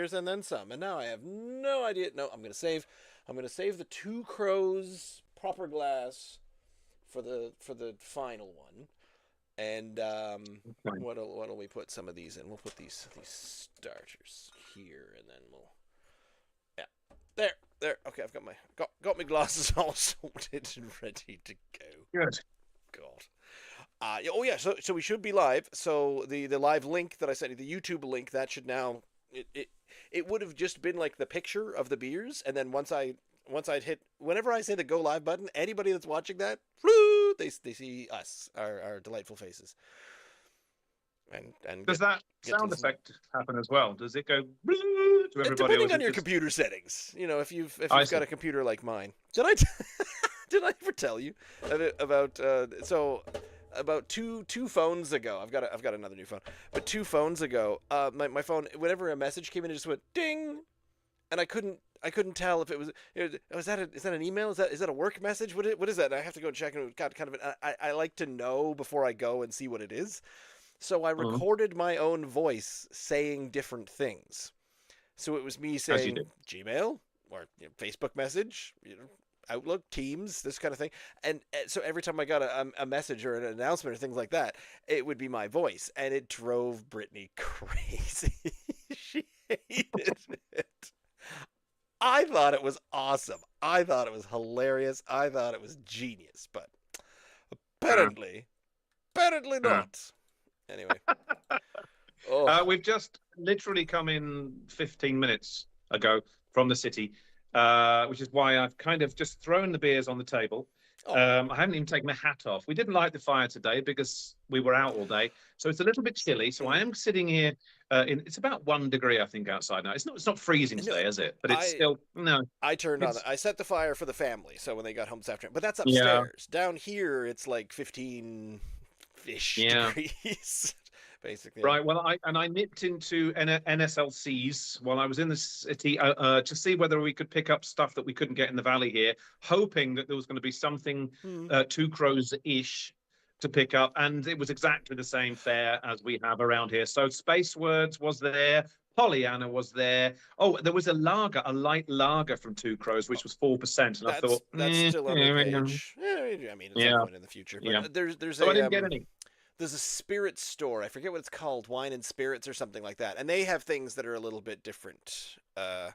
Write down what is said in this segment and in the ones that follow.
beers and then some. And now I have no idea. No, I'm gonna save. I'm gonna save the Two Crows proper glass for the final one. And Fine. what'll we put some of these in? We'll put these starters here, and then we'll there. Okay, I've got my glasses all sorted and ready to go. Good. God. Oh yeah. So we should be live. So the live link that I sent you, the YouTube link, that should now it would have just been like the picture of the beers, and then once I'd hit whenever I say the go live button, anybody that's watching that, they see us, our delightful faces. And Does that get sound effect happen as well? Does it go to everybody? depending on your computer settings, if you've got a computer like mine. Did I did I ever tell you about about two phones ago? I've got another new phone, but 2 phones ago, my phone, whenever a message came in, it just went ding, and I couldn't tell if it was is that an email? Is that a work message? What is that? And I have to go check, and it got kind of I like to know before I go and see what it is. So I recorded my own voice saying different things. So it was me saying Gmail or Facebook message, Outlook, Teams, this kind of thing. And so every time I got a message or an announcement or things like that, it would be my voice. And it drove Brittany crazy. She hated it. I thought it was awesome. I thought it was hilarious. I thought it was genius. But apparently not. Anyway. We've just literally come in 15 minutes ago from the city, which is why I've kind of just thrown the beers on the table. I haven't even taken my hat off. We didn't light the fire today because we were out all day, so it's a little bit chilly. So I am sitting here. It's about 1 degree, I think, outside now. It's not freezing today, is it? But it's still no. I turned on. I set the fire for the family, so when they got home this afternoon. But that's upstairs. Yeah. Down here, it's like 15-ish degrees. Basically. Right. Well, I nipped into NSLCs while I was in the city to see whether we could pick up stuff that we couldn't get in the valley here, hoping that there was going to be something Two Crows-ish to pick up, and it was exactly the same fare as we have around here. So Space Words was there, Pollyanna was there. Oh, there was a light lager from Two Crows, which was 4%, and I thought that's still on the page. I mean, at some point in the future. But there's so I didn't get any. There's a spirit store. I forget what it's called, Wine and Spirits or something like that. And they have things that are a little bit different.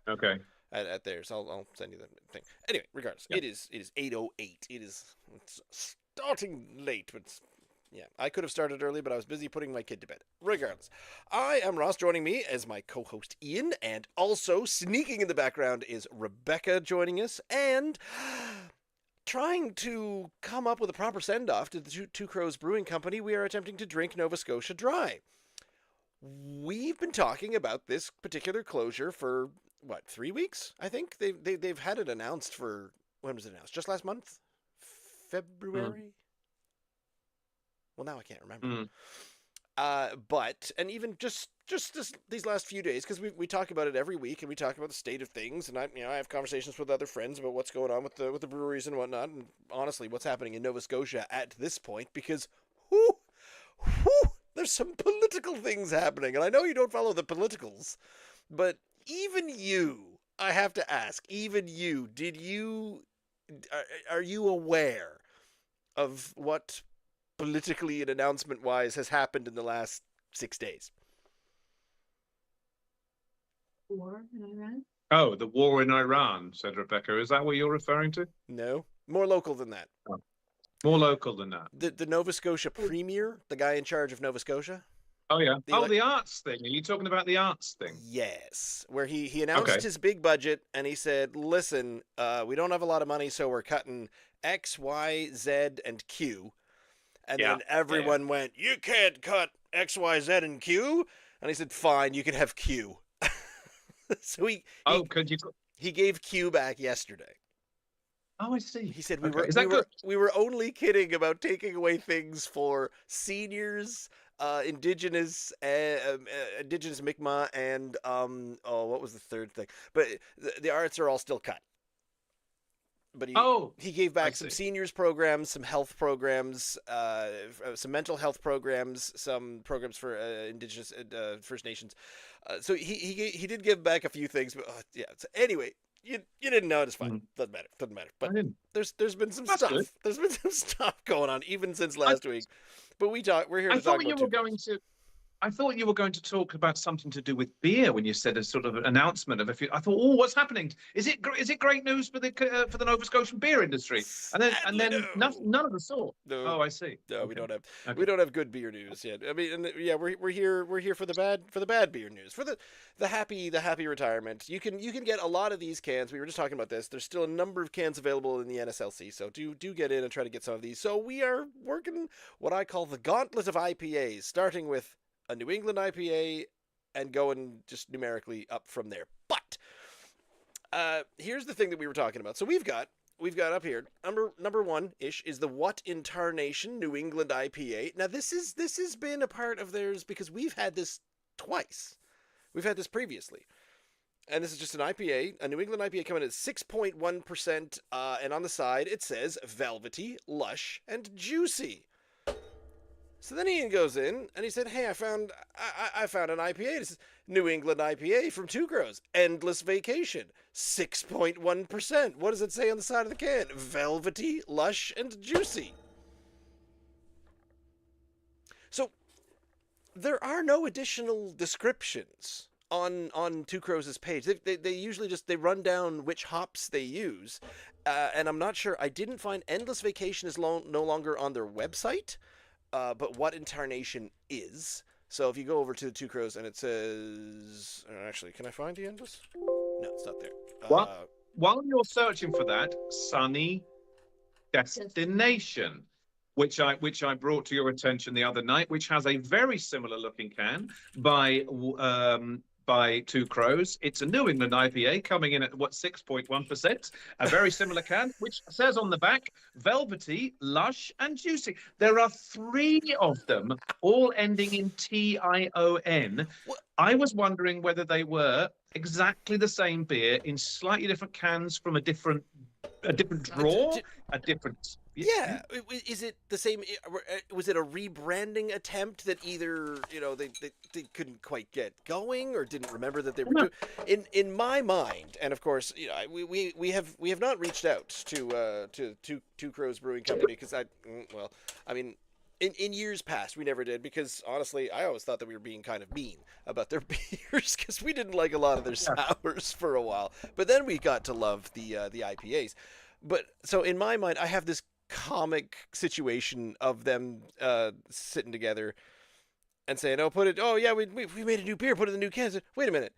Okay. At theirs, I'll send you the thing. Anyway, regardless, it is 8:08. It's starting late, but I could have started early, but I was busy putting my kid to bed. Regardless, I am Ross. Joining me as my co-host Ian, and also sneaking in the background is Rebecca joining us, and trying to come up with a proper send-off to the Two Crows Brewing Company, we are attempting to drink Nova Scotia Dry. We've been talking about this particular closure for, 3 weeks? I think they've had it announced for, when was it announced? Just last month? February? Well, now I can't remember. But, and even just these last few days, because we talk about it every week, and we talk about the state of things, and I have conversations with other friends about what's going on with the breweries and whatnot, and honestly, what's happening in Nova Scotia at this point, because there's some political things happening, and I know you don't follow the politicals, but even you, I have to ask, are you aware of what politically and announcement-wise has happened in the last 6 days? War in Iran? Oh, the war in Iran, said Rebecca. Is that what you're referring to? No. More local than that. Oh. More local than that. The Nova Scotia Premier, the guy in charge of Nova Scotia. Oh, yeah. The arts thing. Are you talking about the arts thing? Yes. Where he announced his big budget, and he said, listen, we don't have a lot of money, so we're cutting X, Y, Z, and Q. And then everyone went, you can't cut X, Y, Z, and Q? And he said, fine, you can have Q. So he gave Q back yesterday. Oh, I see. He said we were only kidding about taking away things for seniors, indigenous Mi'kmaq, and what was the third thing? But the arts are all still cut. But he gave back some seniors programs, some health programs, some mental health programs, some programs for indigenous First Nations, So he did give back a few things, but yeah. So anyway, you didn't know, it's fine. Doesn't matter. Doesn't matter. I But didn't. there's been some That's stuff. good. There's been some stuff going on even since I, last week. But we're here I to talk thought about you two were going to. I thought you were going to talk about something to do with beer when you said a sort of announcement of a few. I thought, oh, what's happening? Is it great news for the Nova Scotian beer industry? And Sadly, then no. none of the sort. No. Oh, I see. No, Okay. we don't have good beer news yet. I mean, and yeah, we're here for the bad beer news, for the happy retirement. You can get a lot of these cans. We were just talking about this. There's still a number of cans available in the NSLC, so do get in and try to get some of these. So we are working what I call the gauntlet of IPAs, starting with a New England IPA and going just numerically up from there. But here's the thing that we were talking about. So we've got up here number one ish is the What in Tarnation New England IPA. Now this has been a part of theirs because we've had this twice. We've had this previously. And this is just an IPA, a New England IPA coming at 6.1%, and on the side it says velvety, lush, and juicy. So then Ian goes in and he said, "Hey, I found an IPA. This is New England IPA from Two Crows. Endless Vacation, 6.1%. What does it say on the side of the can? Velvety, lush, and juicy." So there are no additional descriptions on Two Crows' page. They usually just run down which hops they use, and I'm not sure. I didn't find Endless Vacation is no longer on their website. But what in Tarnation is. So if you go over to the Two Crows and it says, actually, can I find the Endless? No, it's not there. While you're searching for that, Sunny Destination, which I brought to your attention the other night, which has a very similar looking can by Two Crows. It's a New England IPA coming in at 6.1%. A very similar can, which says on the back, velvety, lush, and juicy. There are 3 of them, all ending in TION. I was wondering whether they were exactly the same beer in slightly different cans from a different draw, a different. Yeah, is it the same? Was it a rebranding attempt that either they couldn't quite get going or didn't remember that they were doing? In my mind, and of course, we have not reached out to Two Crows Brewing Company because in years past we never did, because honestly I always thought that we were being kind of mean about their beers because we didn't like a lot of their sours for a while, but then we got to love the IPAs. But so in my mind I have this comic situation of them sitting together and saying, we made a new beer, put it in the new cans. Wait a minute,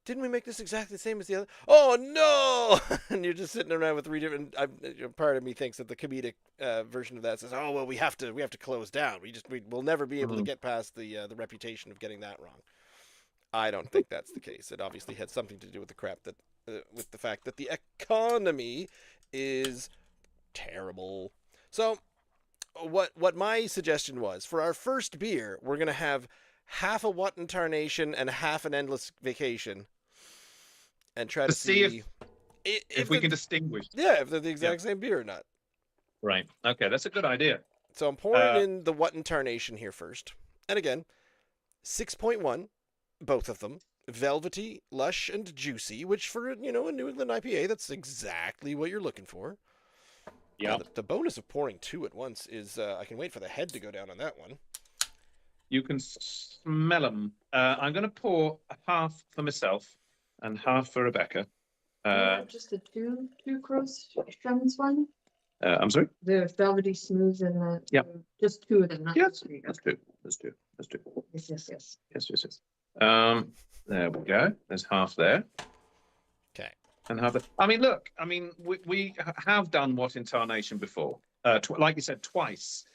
didn't we make this exactly the same as the other? Oh no! And you're just sitting around with 3 different. Part of me thinks that the comedic version of that says, "Oh well, we have to close down. We'll never be able to get past the reputation of getting that wrong." I don't think that's the case. It obviously had something to do with with the fact that the economy is terrible. So what my suggestion was, for our first beer, we're gonna have half a What in Tarnation and half an Endless Vacation, and try to see if we can distinguish. Yeah, if they're the exact same beer or not. Right. Okay, that's a good idea. So I'm pouring in the What in Tarnation here first, and again, 6.1, both of them. Velvety, lush, and juicy, which for a New England IPA, that's exactly what you're looking for. Yeah. The bonus of pouring 2 at once is I can wait for the head to go down on that one. You can smell them. I'm going to pour half for myself and half for Rebecca. Just the two Crows strands one. I'm sorry. The velvety smooth and just 2 of them. Not Yes, three. let's do. Yes. There we go. There's half there. Okay. And half there. I mean, look. I mean, we have done What in Tarnation before. Like you said, twice.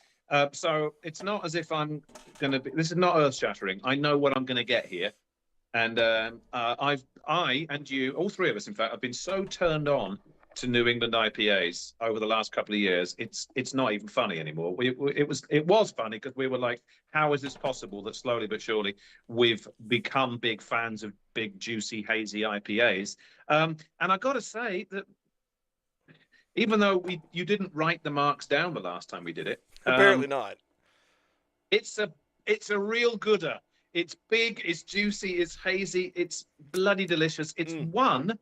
So it's not as if I'm going to be. This is not earth-shattering. I know what I'm going to get here, and I and you, all 3 of us, in fact, have been so turned on to New England IPAs over the last couple of years. It's not even funny anymore. It was funny because we were like, how is this possible that slowly but surely we've become big fans of big, juicy, hazy IPAs? And I got to say that even though you didn't write the marks down the last time we did it, apparently not. It's a real gooder. It's big, it's juicy, it's hazy, it's bloody delicious. It's Mm. one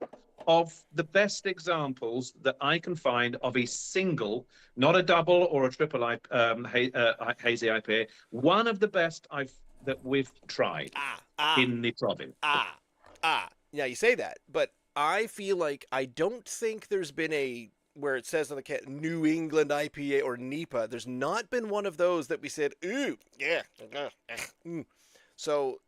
of the best examples that I can find of a single, not a double or a triple hazy IPA. One of the best that we've tried in the province. Yeah, you say that, but I feel like I don't think there's been a where it says on the can New England IPA or NEIPA. There's not been one of those that we said, ooh, yeah. So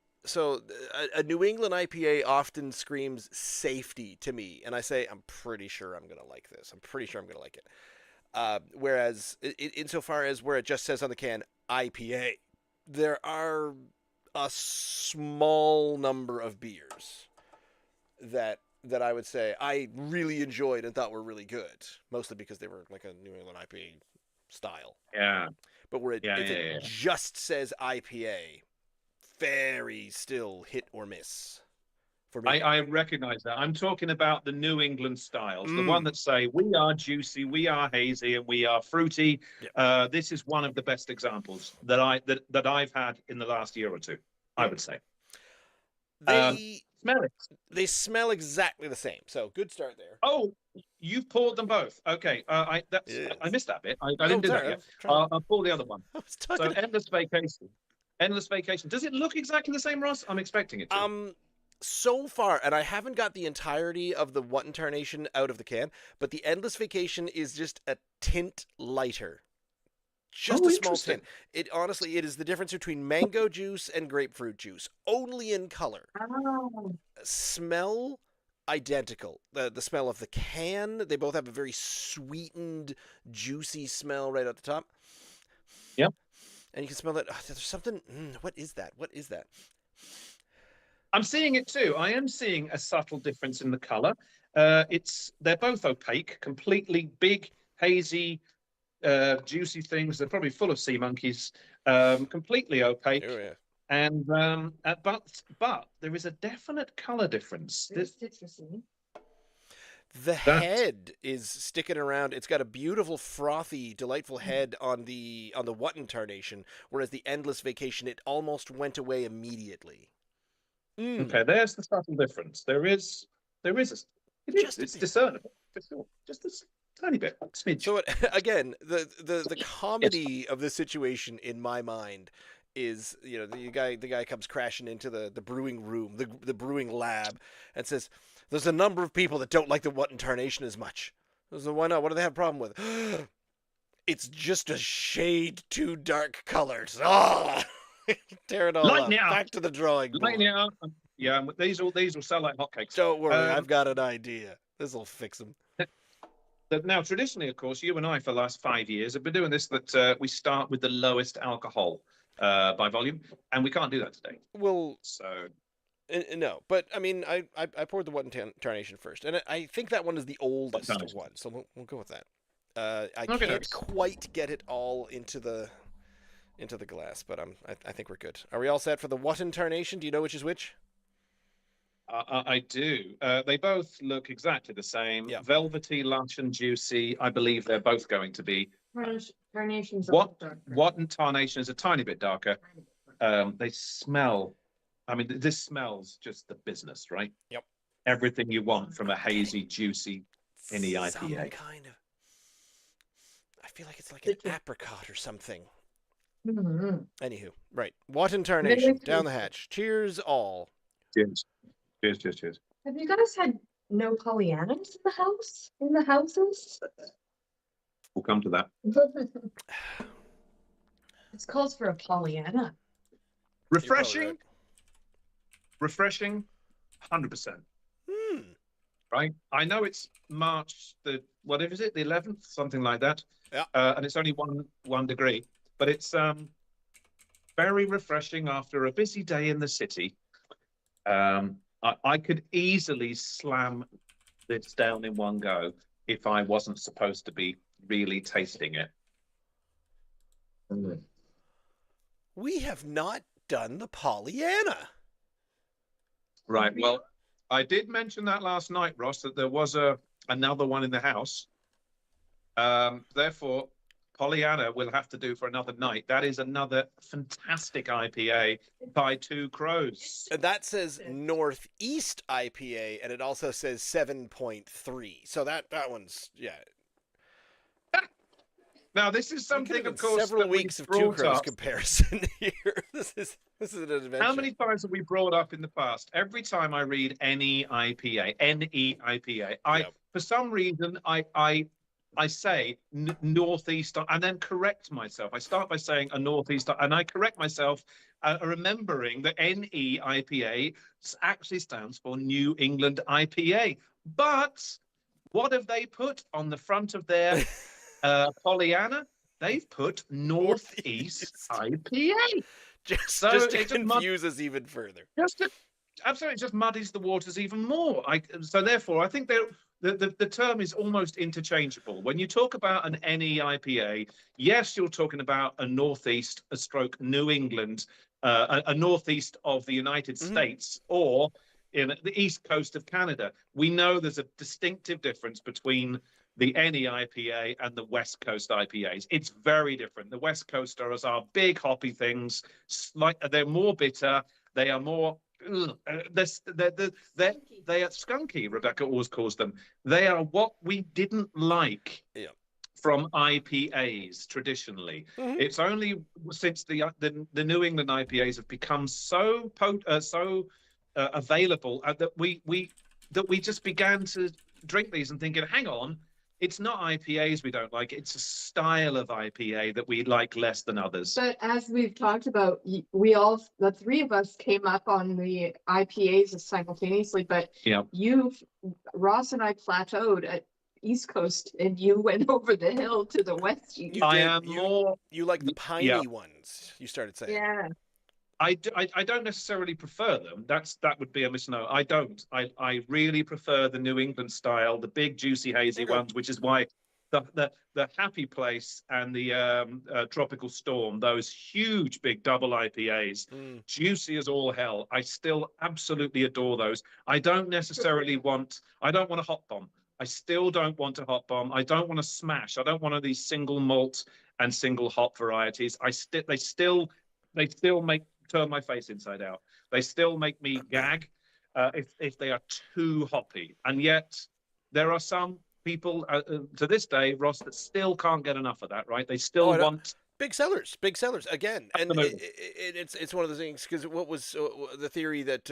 a New England IPA often screams safety to me, and I say I'm pretty sure I'm gonna like this. I'm pretty sure I'm gonna like it. Whereas insofar as where it just says on the can IPA, there are a small number of beers that I would say I really enjoyed and thought were really good, mostly because they were like a New England IPA style. Yeah. But where it just says IPA, very still hit or miss for me. I recognize that. I'm talking about the New England styles, the one that say we are juicy, we are hazy, and we are fruity. Yep. This is one of the best examples that I've had in the last year or two, I would say. They smell exactly the same. So good start there. Oh, you've poured them both. Okay. I missed that bit. I didn't do that yet. I'll pour the other one. So Endless Vacation. Endless Vacation. Does it look exactly the same, Ross? I'm expecting it to. So far, and I haven't got the entirety of the What in Tarnation out of the can, but the Endless Vacation is just a tint lighter. Just a small tint. It honestly, it is the difference between mango juice and grapefruit juice, only in color. Oh. Smell identical. The smell of the can, they both have a very sweetened, juicy smell right at the top. Yep. And you can smell that. Oh, there's something. What is that? What is that? I'm seeing it too. I am seeing a subtle difference in the color. They're both opaque, completely big, hazy, juicy things. They're probably full of sea monkeys, completely opaque. Oh, yeah. And but there is a definite color difference. The head is sticking around. It's got a beautiful, frothy, delightful head on the What in Tarnation, whereas the Endless Vacation, it almost went away immediately. Okay, there's the subtle difference. It's discernible for sure. Just a tiny bit. Smidge. So again, the comedy of the situation in my mind is, the guy comes crashing into the brewing room, the brewing lab, and says, "There's a number of people that don't like the What in Tarnation as much." So why not? What do they have a problem with? It's just a shade too dark colored. Tear it all up. Back to the drawing board. Lighten it up. Yeah, these will sell like hotcakes. Don't worry, I've got an idea. This will fix them. Now, traditionally, of course, you and I for the last 5 years have been doing this. That we start with the lowest alcohol by volume, and we can't do that today. Well, so no, but I mean, I poured the What in Tarnation first, and I think that one is the oldest one, so we'll go with that. I can't quite get it all into the glass, but I think we're good. Are we all set for the What in Tarnation? Do you know which is which? I do. They both look exactly the same. Yeah. Velvety, lush, and juicy. I believe they're both going to be. Tarnation's What in Tarnation is a tiny bit darker. They smell. I mean, this smells just the business, right? Yep. Everything you want from a hazy, juicy NEIPA. Some kind of. I feel like it's like an apricot or something. Mm-hmm. Anywho, right. What in Tarnation? Down the hatch. Cheers, all. Cheers. Cheers. Have you guys had no Pollyannas in the house? In the houses? We'll come to that. It's calls for a Pollyanna. Refreshing. 100%. Right? I know it's March the 11th, something like that. Yeah. And it's only one degree, but it's very refreshing after a busy day in the city. I could easily slam this down in one go if I wasn't supposed to be really tasting it. We have not done the Pollyanna. Right. Well, I did mention that last night, Ross, that there was another one in the house. Therefore, Pollyanna will have to do for another night. That is another fantastic IPA by Two Crows. And that says Northeast IPA, and it also says 7.3. So that one's, yeah. Now, this is something, of course, several that weeks of we've Two brought Crows up. comparison here. This is an adventure. How many times have we brought up in the past? Every time I read NEIPA, for some reason, I say northeast, and then correct myself. I start by saying a northeast, and I correct myself, remembering that NEIPA actually stands for New England IPA. But what have they put on the front of their Pollyanna? They've put Northeast IPA. Just to confuse us even further. Absolutely, it just muddies the waters even more. So therefore, I think the term is almost interchangeable. When you talk about an NEIPA, yes, you're talking about a northeast, a stroke New England, a northeast of the United States, or in the east coast of Canada. We know there's a distinctive difference between the NEIPA and the West Coast IPAs. It's very different. The West Coasters are big hoppy things. They're more bitter. They are more. They are skunky. Rebecca always calls them. They are what we didn't like from IPAs traditionally. It's only since the New England IPAs have become so available that we just began to drink these and thinking, hang on. It's not IPAs we don't like. It's a style of IPA that we like less than others. But as we've talked about, the three of us came up on the IPAs simultaneously, but Ross and I plateaued at East Coast and you went over the hill to the West. You like the piney ones, you started saying. Yeah. I don't necessarily prefer them. That would be a misnomer. I don't. I really prefer the New England style, the big juicy hazy ones, which is why the Happy Place and the Tropical Storm, those huge big double IPAs, juicy as all hell. I still absolutely adore those. I don't want a hot bomb. I still don't want a hot bomb. I don't want to smash. I don't want these single malt and single hop varieties. They still turn my face inside out. They still make me gag if they are too hoppy. And yet there are some people to this day, Ross, that still can't get enough of that, right? They still want big sellers again. And it's one of those things, because what was the theory that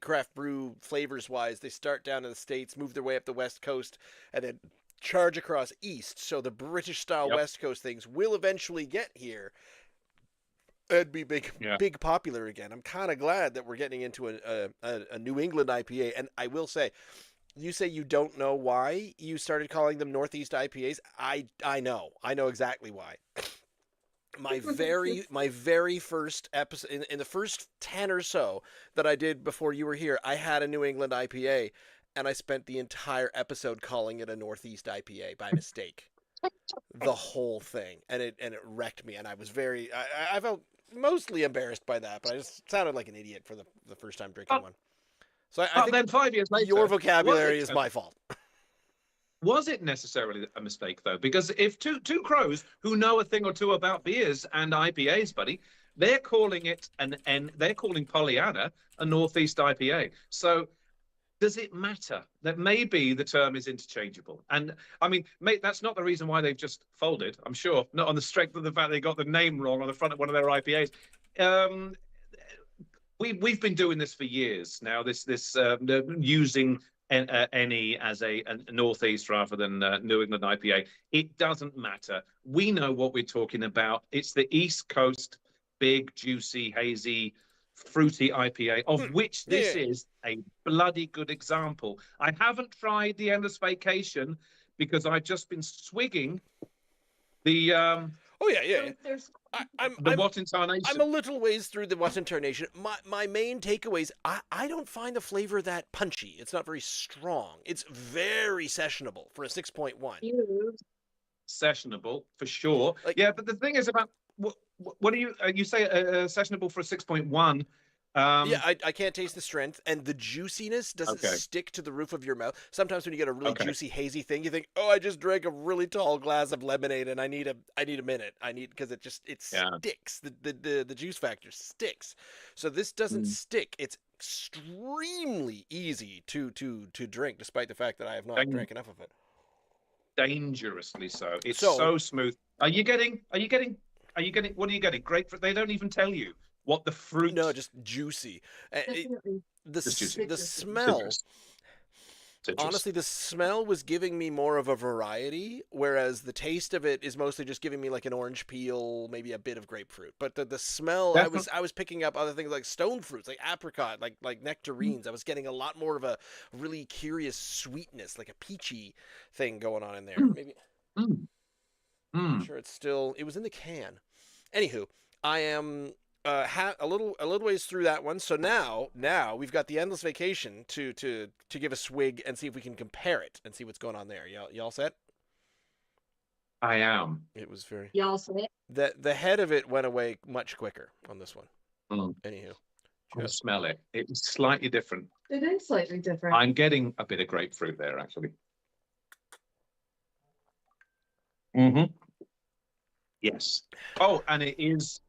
craft brew flavors wise, they start down in the States, move their way up the West Coast, and then charge across east. So the British style West Coast things will eventually get here. It'd be big popular again. I'm kind of glad that we're getting into a New England IPA. And I will say, you say you don't know why you started calling them Northeast IPAs. I know exactly why. My very first episode, in the first 10 or so that I did before you were here, I had a New England IPA, and I spent the entire episode calling it a Northeast IPA by mistake. The whole thing, and it wrecked me, and I was I felt mostly embarrassed by that, but I just sounded like an idiot for the first time drinking one. So I think then 5 years later, your vocabulary is my fault. Was it necessarily a mistake though? Because if two crows who know a thing or two about beers and IPAs, buddy, they're calling it they're calling Pollyanna a Northeast IPA. So does it matter that maybe the term is interchangeable? And I mean, mate, that's not the reason why they've just folded, I'm sure, not on the strength of the fact they got the name wrong on the front of one of their IPAs. We've been doing this for years now, this using NE as a Northeast rather than New England IPA. It doesn't matter. We know what we're talking about. It's the East Coast, big, juicy, hazy, fruity IPA, of which this is a bloody good example. I haven't tried the Endless Vacation because I've just been swigging the Tarnation. I'm a little ways through the Tarnation. My main takeaways, I don't find the flavor that punchy. It's not very strong. It's very sessionable for a 6.1. Sessionable for sure. But the thing is about what do you say sessionable for a 6.1? Yeah, I can't taste the strength, and the juiciness doesn't stick to the roof of your mouth. Sometimes when you get a really juicy, hazy thing, you think, "Oh, I just drank a really tall glass of lemonade, and I need a minute. Because it sticks. The juice factor sticks. So this doesn't stick. It's extremely easy to drink, despite the fact that I have not drank enough of it. Dangerously so. It's so smooth. Are you getting? What are you getting? Grapefruit. They don't even tell you what the fruit. No, just juicy. The smell. Citrus. Honestly, the smell was giving me more of a variety, whereas the taste of it is mostly just giving me like an orange peel, maybe a bit of grapefruit. But the smell, I was picking up other things like stone fruits, like apricot, like nectarines. I was getting a lot more of a really curious sweetness, like a peachy thing going on in there. Maybe. I'm sure it was in the can. Anywho, I am a little ways through that one. So now we've got the Endless Vacation to give a swig and see if we can compare it and see what's going on there. Y'all set? I am. It was very. Y'all set? The head of it went away much quicker on this one. Anywho, I smell it. It's slightly different. It is slightly different. I'm getting a bit of grapefruit there, actually. Yes. Oh, and it is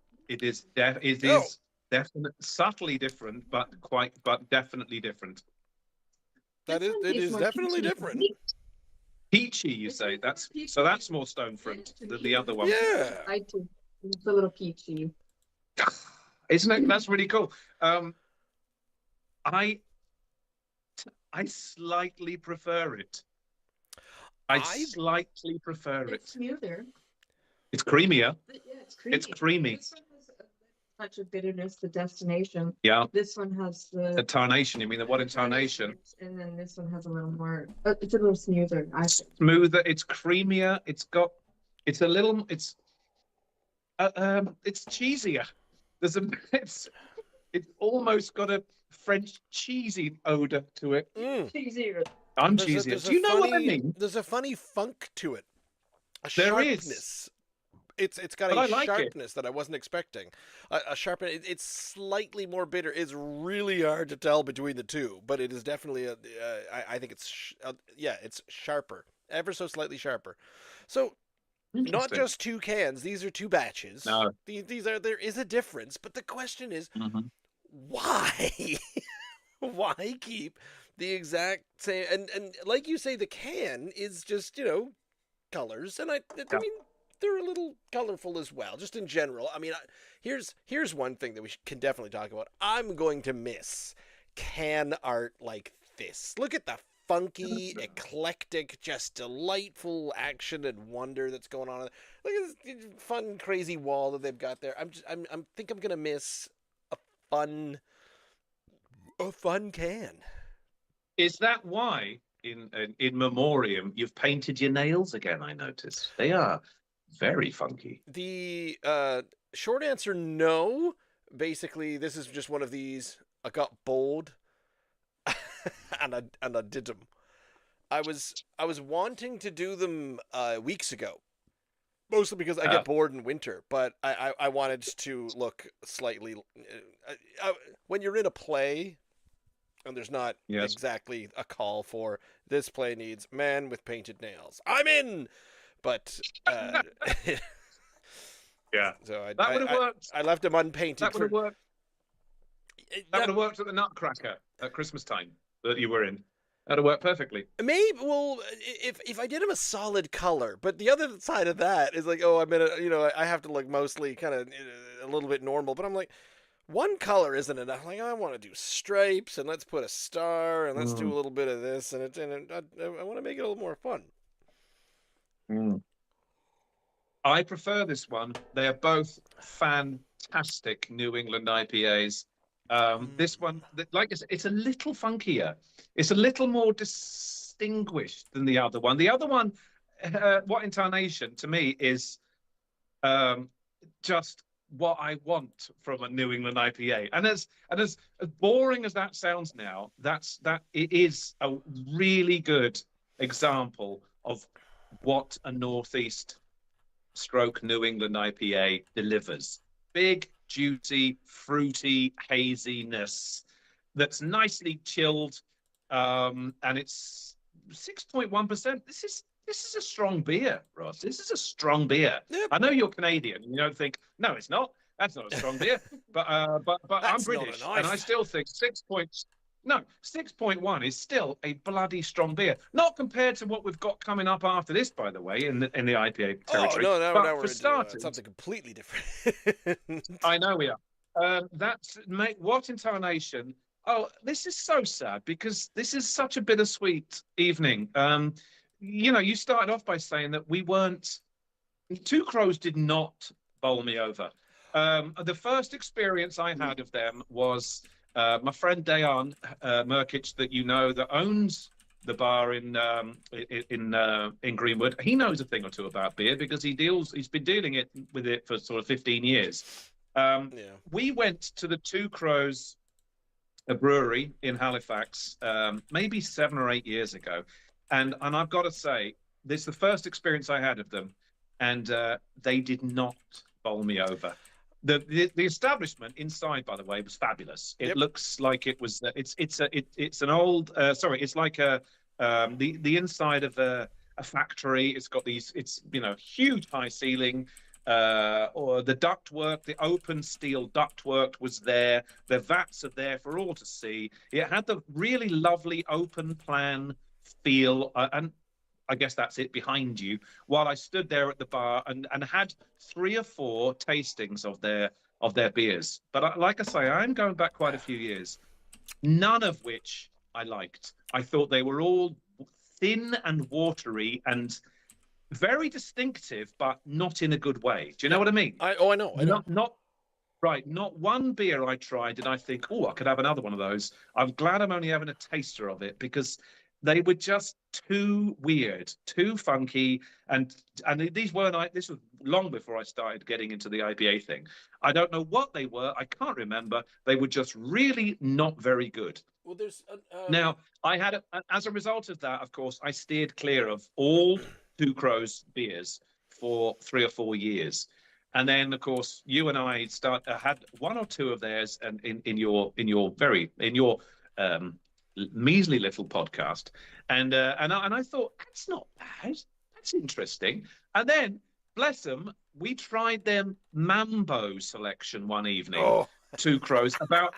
definitely subtly different, but definitely different. It is definitely different. Peachy, you say? That's more stone fruit than the other one. Yeah. It's a little peachy. Isn't it? That's really cool. I slightly prefer it. I slightly prefer it. It's smoother. It's creamier. Yeah, it's creamy. It's creamy. This one has a touch of bitterness, the Destination. Yeah. This one has the Tarnation. You mean the one in Tarnation? And then this one has a little more. It's a little smoother. Smoother. It's creamier. It's cheesier. It's almost got a French cheesy odor to it. Cheesier. I'm cheesier. Do you know what I mean? There's a funny funk to it. There is. It's got a sharpness that I wasn't expecting. A sharpness. It's slightly more bitter. It's really hard to tell between the two, but it is definitely I think it's it's sharper, ever so slightly sharper. So not just two cans. These are two batches. No. There is a difference, but the question is why? Why keep the exact same? And like you say, the can is just colors, and I mean. They're a little colorful as well, just in general. I mean, here's one thing that we can definitely talk about. I'm going to miss can art like this. Look at the funky, eclectic, just delightful action and wonder that's going on. Look at this fun, crazy wall that they've got there. I think I'm gonna miss a fun can. Is that why in memoriam you've painted your nails again? I noticed they are very funky. The short answer, no. Basically, this is just one of these. I got bored, and I did them. I was wanting to do them weeks ago, mostly because I get bored in winter. But I wanted to look slightly. When you're in a play, and there's not exactly a call for this play needs man with painted nails. I'm in. But yeah, so that would have worked. I left them unpainted. That would have worked. That would have worked at the Nutcracker at Christmas time that you were in. That'd have worked perfectly. Maybe. Well, if I did them a solid color, but the other side of that is like, I'm gonna, I have to look mostly kind of a little bit normal. But I'm like, one color isn't enough. Like, I want to do stripes, and let's put a star, and let's do a little bit of this, and I want to make it a little more fun. I prefer this one. They are both fantastic New England IPAs. This one, like I said, it's a little funkier. It's a little more distinguished than the other one. The other one, what in Tarnation to me is just what I want from a New England IPA. And as boring as that sounds now, it is a really good example of what a Northeast / New England IPA delivers. Big, juicy, fruity haziness that's nicely chilled, and it's 6.1%. This is a strong beer, Ross. This is a strong beer. Yep. I know you're Canadian. You don't think, no, it's not. That's not a strong beer. But I'm British, and I still think 6.1 is still a bloody strong beer. Not compared to what we've got coming up after this, by the way, in the IPA territory. Oh no, but now for we're starters, into something completely different. I know we are. What in Tarnation? Oh, this is so sad because this is such a bittersweet evening. You started off by saying that we weren't. Two Crows did not bowl me over. The first experience I had of them was my friend Dejan Merkic, that you know, that owns the bar in Greenwood. He knows a thing or two about beer because he's been dealing with it for sort of 15 years. We went to the Two Crows, a brewery in Halifax, maybe 7 or 8 years ago, and I've got to say, this is the first experience I had of them, and they did not bowl me over. The establishment inside, by the way, was fabulous. It looks like it was. It's an old. It's like the inside of a factory. It's got these. It's huge high ceiling. Or the ductwork, the open steel ductwork was there. The vats are there for all to see. It had the really lovely open plan feel, and I guess that's it behind you. While I stood there at the bar and had 3 or 4 tastings of their beers. But like I say, I'm going back quite a few years. None of which I liked. I thought they were all thin and watery and very distinctive, but not in a good way. Do you know what I mean? I know. Not one beer I tried did I think, oh, I could have another one of those. I'm glad I'm only having a taster of it because they were just too weird, too funky, and these weren't. This was long before I started getting into the IPA thing. I don't know what they were. I can't remember. They were just really not very good. Well, there's now I had as a result of that, of course, I steered clear of all Two Crows beers for 3 or 4 years. And then, of course, you and I had 1 or 2 of theirs, and in your measly little podcast, and I thought, that's not bad, that's interesting. And then, bless them, we tried their Mambo selection one evening. Two Crows about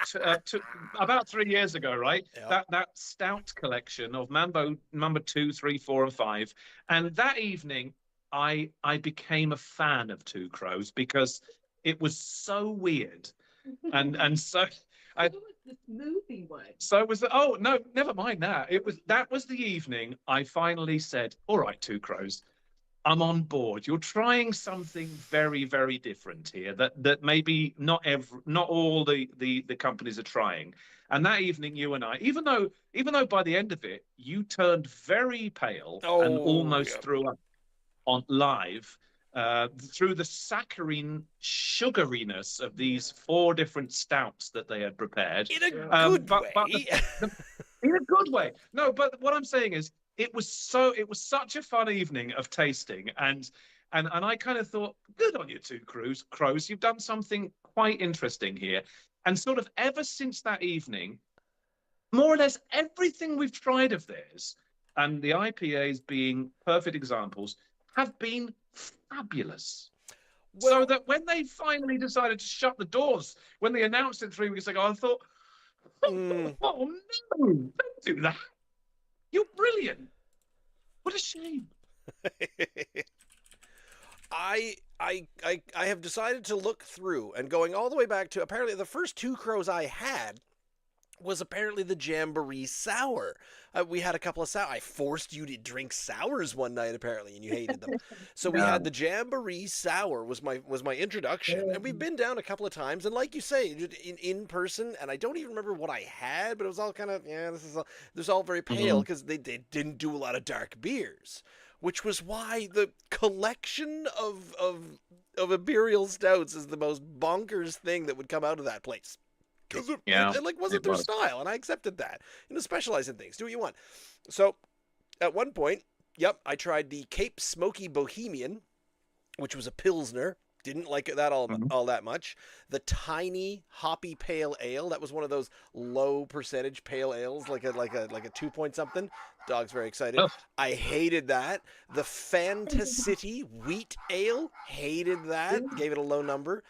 3 years ago, right? Yep. That stout collection of Mambo number 2, 3, 4, and 5, and that evening I became a fan of Two Crows because it was so weird, and so. This movie one. So was oh no, never mind that. That was the evening I finally said, all right, Two Crows, I'm on board. You're trying something very, very different here that maybe not all the companies are trying. And that evening, you and I, even though by the end of it you turned very pale and almost threw up on live. Through the saccharine sugariness of these 4 different stouts that they had prepared. In a good way. In a good way. No, but what I'm saying is it was such a fun evening of tasting, and I kind of thought, good on you, Two Crows. You've done something quite interesting here. And sort of ever since that evening, more or less everything we've tried of theirs, and the IPAs being perfect examples, have been fabulous. So that when they finally decided to shut the doors, when they announced it 3 weeks ago, I thought, oh no, don't do that. You're brilliant. What a shame. I have decided to look through, and going all the way back to apparently the first Two Crows I had was apparently the Jamboree Sour. We had a couple of sour. I forced you to drink sours one night apparently, and you hated them. So we had the Jamboree Sour was my introduction, and we've been down a couple of times. And like you say, in person, and I don't even remember what I had, but it was all kind of this is all very pale because they didn't do a lot of dark beers, which was why the collection of imperial stouts is the most bonkers thing that would come out of that place. Because it wasn't their style, and I accepted that. Specialize in things. Do what you want. So, at one point, I tried the Cape Smoky Bohemian, which was a Pilsner. Didn't like that all that much. The tiny hoppy pale ale, that was one of those low percentage pale ales, like a 2 point something. Dog's very excited. Oh. I hated that. The Fantasy wheat ale, hated that. Gave it a low number.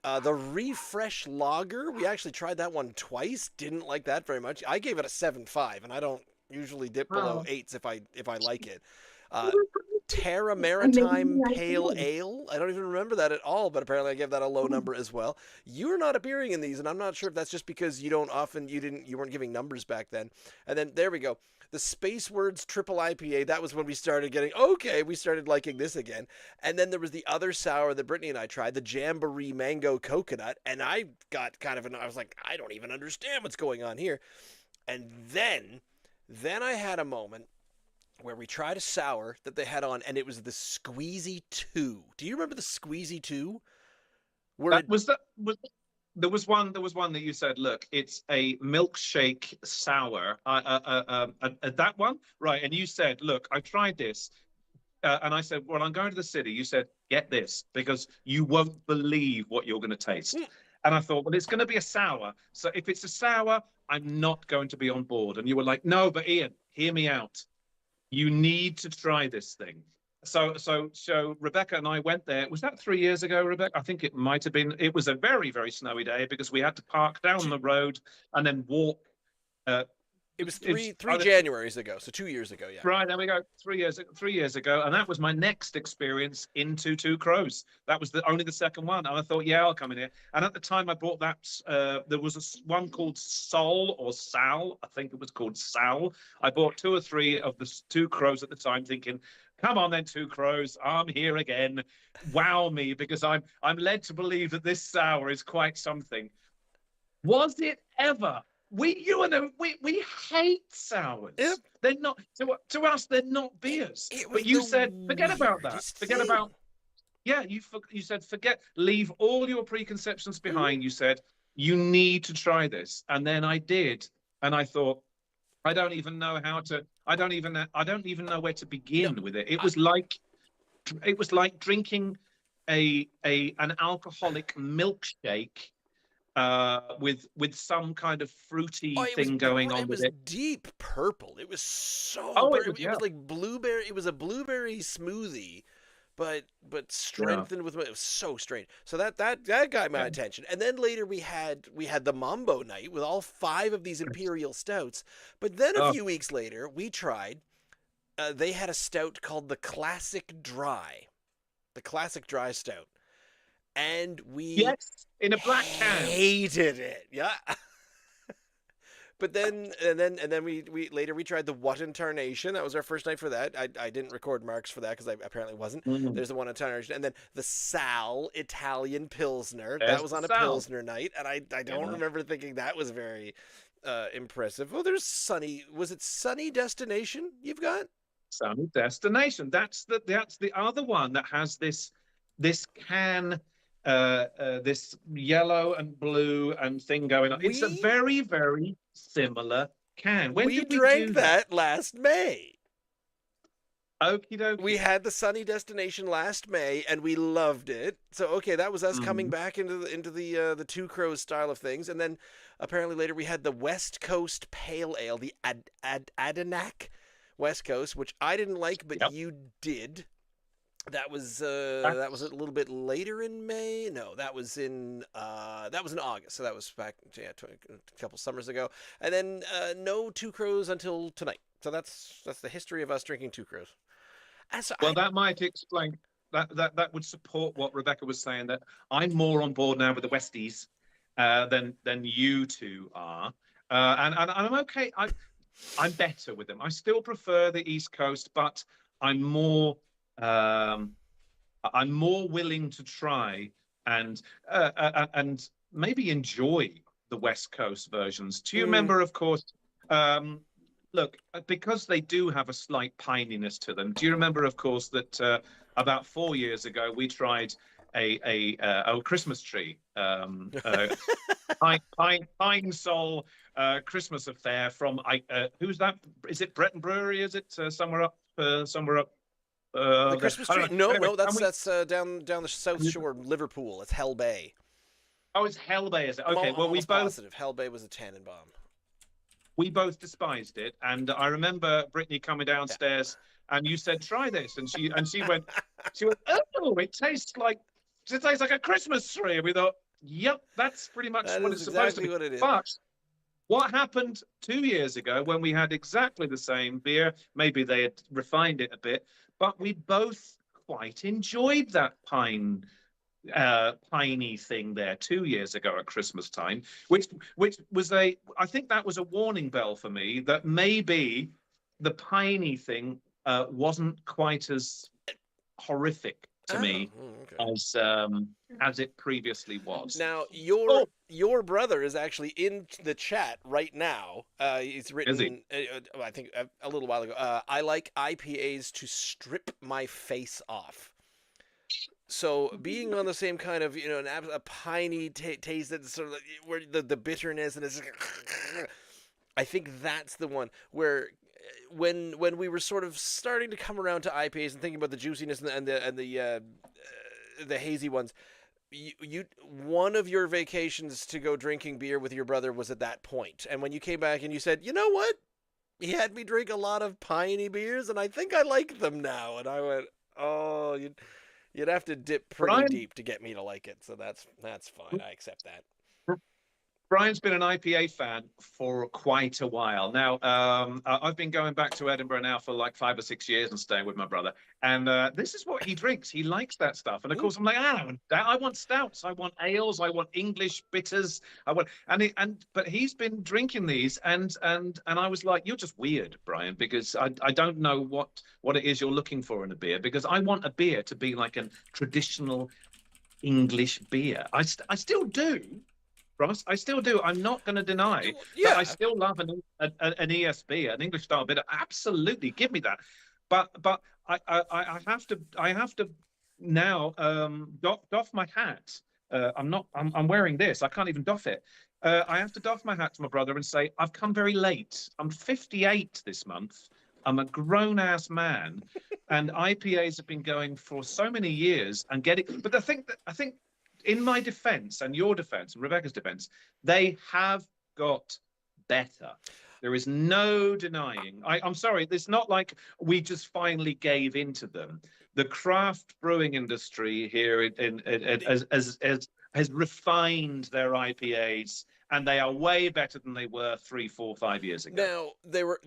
The Refresh Lager, we actually tried that one twice. Didn't like that very much. I gave it a 7.5, and I don't usually dip below 8s if I like it. Terra Maritime Pale Ale. I don't even remember that at all, but apparently I gave that a low number as well. You're not appearing in these, and I'm not sure if that's just because you weren't giving numbers back then. And then there we go. The Space Words Triple IPA, that was when we started we started liking this again. And then there was the other sour that Brittany and I tried, the Jamboree Mango Coconut, and I got I was like, I don't even understand what's going on here. And then I had a moment where we tried a sour that they had on, and it was the Squeezy 2. Do you remember the Squeezy 2? There was one that you said, look, it's a milkshake sour. That one, right? And you said, look, I tried this, and I said, well, I'm going to the city. You said, get this, because you won't believe what you're going to taste. And I thought, well, it's going to be a sour. So if it's a sour, I'm not going to be on board. And you were like, no, but Ian, hear me out. You need to try this thing. So Rebecca and I went there. Was that 3 years ago, Rebecca? I think it might have been. It was a very, very snowy day because we had to park down the road and then walk. It was three Januaries ago, so 2 years ago, yeah. Right, there we go. 3 years ago, and that was my next experience into Two Crows. That was only the second one, and I thought, yeah, I'll come in here. And at the time, I bought that. There was one called Sol or Sal. I think it was called Sal. I bought 2 or 3 of the Two Crows at the time, thinking, come on then, Two Crows, I'm here again. Wow me, because I'm led to believe that this sour is quite something. Was it ever? We hate sours. Yep. They're not to us. They're not beers. But you said forget about that. Forget about. Yeah, you said forget. Leave all your preconceptions behind. You said you need to try this, and then I did, and I thought I don't even know how to. I don't even know where to begin with it. It was like drinking an alcoholic milkshake. With some kind of fruity thing going on with it. It was deep purple. It was so. It was like blueberry. It was a blueberry smoothie, but strengthened with. It was so strange. So that got my attention. And then later we had the Mambo night with all 5 of these imperial stouts. But then a few weeks later we tried. They had a stout called the Classic Dry, Stout. And we in a black can hated it, yeah. But then we later we tried the What in Tarnation. That was our first night for that. I didn't record marks for that because I apparently wasn't. There's the One in Tarnation, and then the Sal Italian Pilsner. That was on a Pilsner night, and I don't remember thinking that was very impressive. Oh, there's Sunny. Was it Sunny Destination? You've got Sunny Destination. That's the other one that has this can. This yellow and blue and thing going on. It's a very, very similar can. When we did we drank do that last May. Okie dokie. We had the Sunny Destination last May, and we loved it. So that was us coming back into the Two Crows style of things, and then apparently later we had the West Coast Pale Ale, the Adanac West Coast, which I didn't like, but you did. That was a little bit later in May. No, that was in August. So that was back a couple summers ago. And then no Two Crows until tonight. So that's the history of us drinking Two Crows. That might explain that would support what Rebecca was saying, that I'm more on board now with the Westies than you two are. And I'm okay. I'm better with them. I still prefer the East Coast, but I'm more willing to try and maybe enjoy the West Coast versions. Do you remember, of course, look, because they do have a slight pininess to them. Do you remember, of course, that about 4 years ago we tried a Christmas tree, Pine Sol Christmas affair from who's that? Is it Breton Brewery? Is it somewhere up? The Christmas tree? No, Anyway, no, that's down the South Shore of Liverpool. It's Hell Bay. Oh, it's Hell Bay, is it? Okay, I'm well, we almost both positive Hell Bay was a Tannenbaum. We both despised it, and I remember Brittany coming downstairs, and you said, "Try this," and she went, "Oh, it tastes like a Christmas tree." And we thought, "Yep, that's pretty much That what is it's supposed to exactly be." what it is. But what happened 2 years ago when we had exactly the same beer? Maybe they had refined it a bit, but we both quite enjoyed that piney thing there 2 years ago at Christmas time, which was I think that was a warning bell for me that maybe the piney thing wasn't quite as horrific to me as it previously was. Now your brother is actually in the chat right now. He's written, I think a little while ago. I like IPAs to strip my face off. So being on the same kind of, a piney taste that's sort of like, where the bitterness and it's, I think that's the one where when we were sort of starting to come around to IPAs and thinking about the juiciness and the hazy ones, one of your vacations to go drinking beer with your brother was at that point. And when you came back and you said, you know what? He had me drink a lot of piney beers and I think I like them now. And I went, oh, You'd have to dip pretty deep to get me to like it, so that's fine. I accept that. Brian's been an IPA fan for quite a while now. I've been going back to Edinburgh now for like 5 or 6 years and staying with my brother. And this is what he drinks. He likes that stuff. And of course, I'm like, I want stouts. I want ales. I want English bitters. But he's been drinking these, and I was like, you're just weird, Brian, because I don't know what it is you're looking for in a beer, because I want a beer to be like a traditional English beer. I still do. Ross, I still do. I'm not going to deny that I still love an ESB, an English style bitter. Absolutely, give me that. But I have to now doff my hat. I'm wearing this. I can't even doff it. I have to doff my hat to my brother and say I've come very late. I'm 58 this month. I'm a grown-ass man, and IPAs have been going for so many years and getting. But I think in my defense and your defense and Rebecca's defense, they have got better. There is no denying. I'm sorry, it's not like we just finally gave into them. The craft brewing industry here has refined their IPAs, and they are way better than they were 3, 4, 5 years ago. Now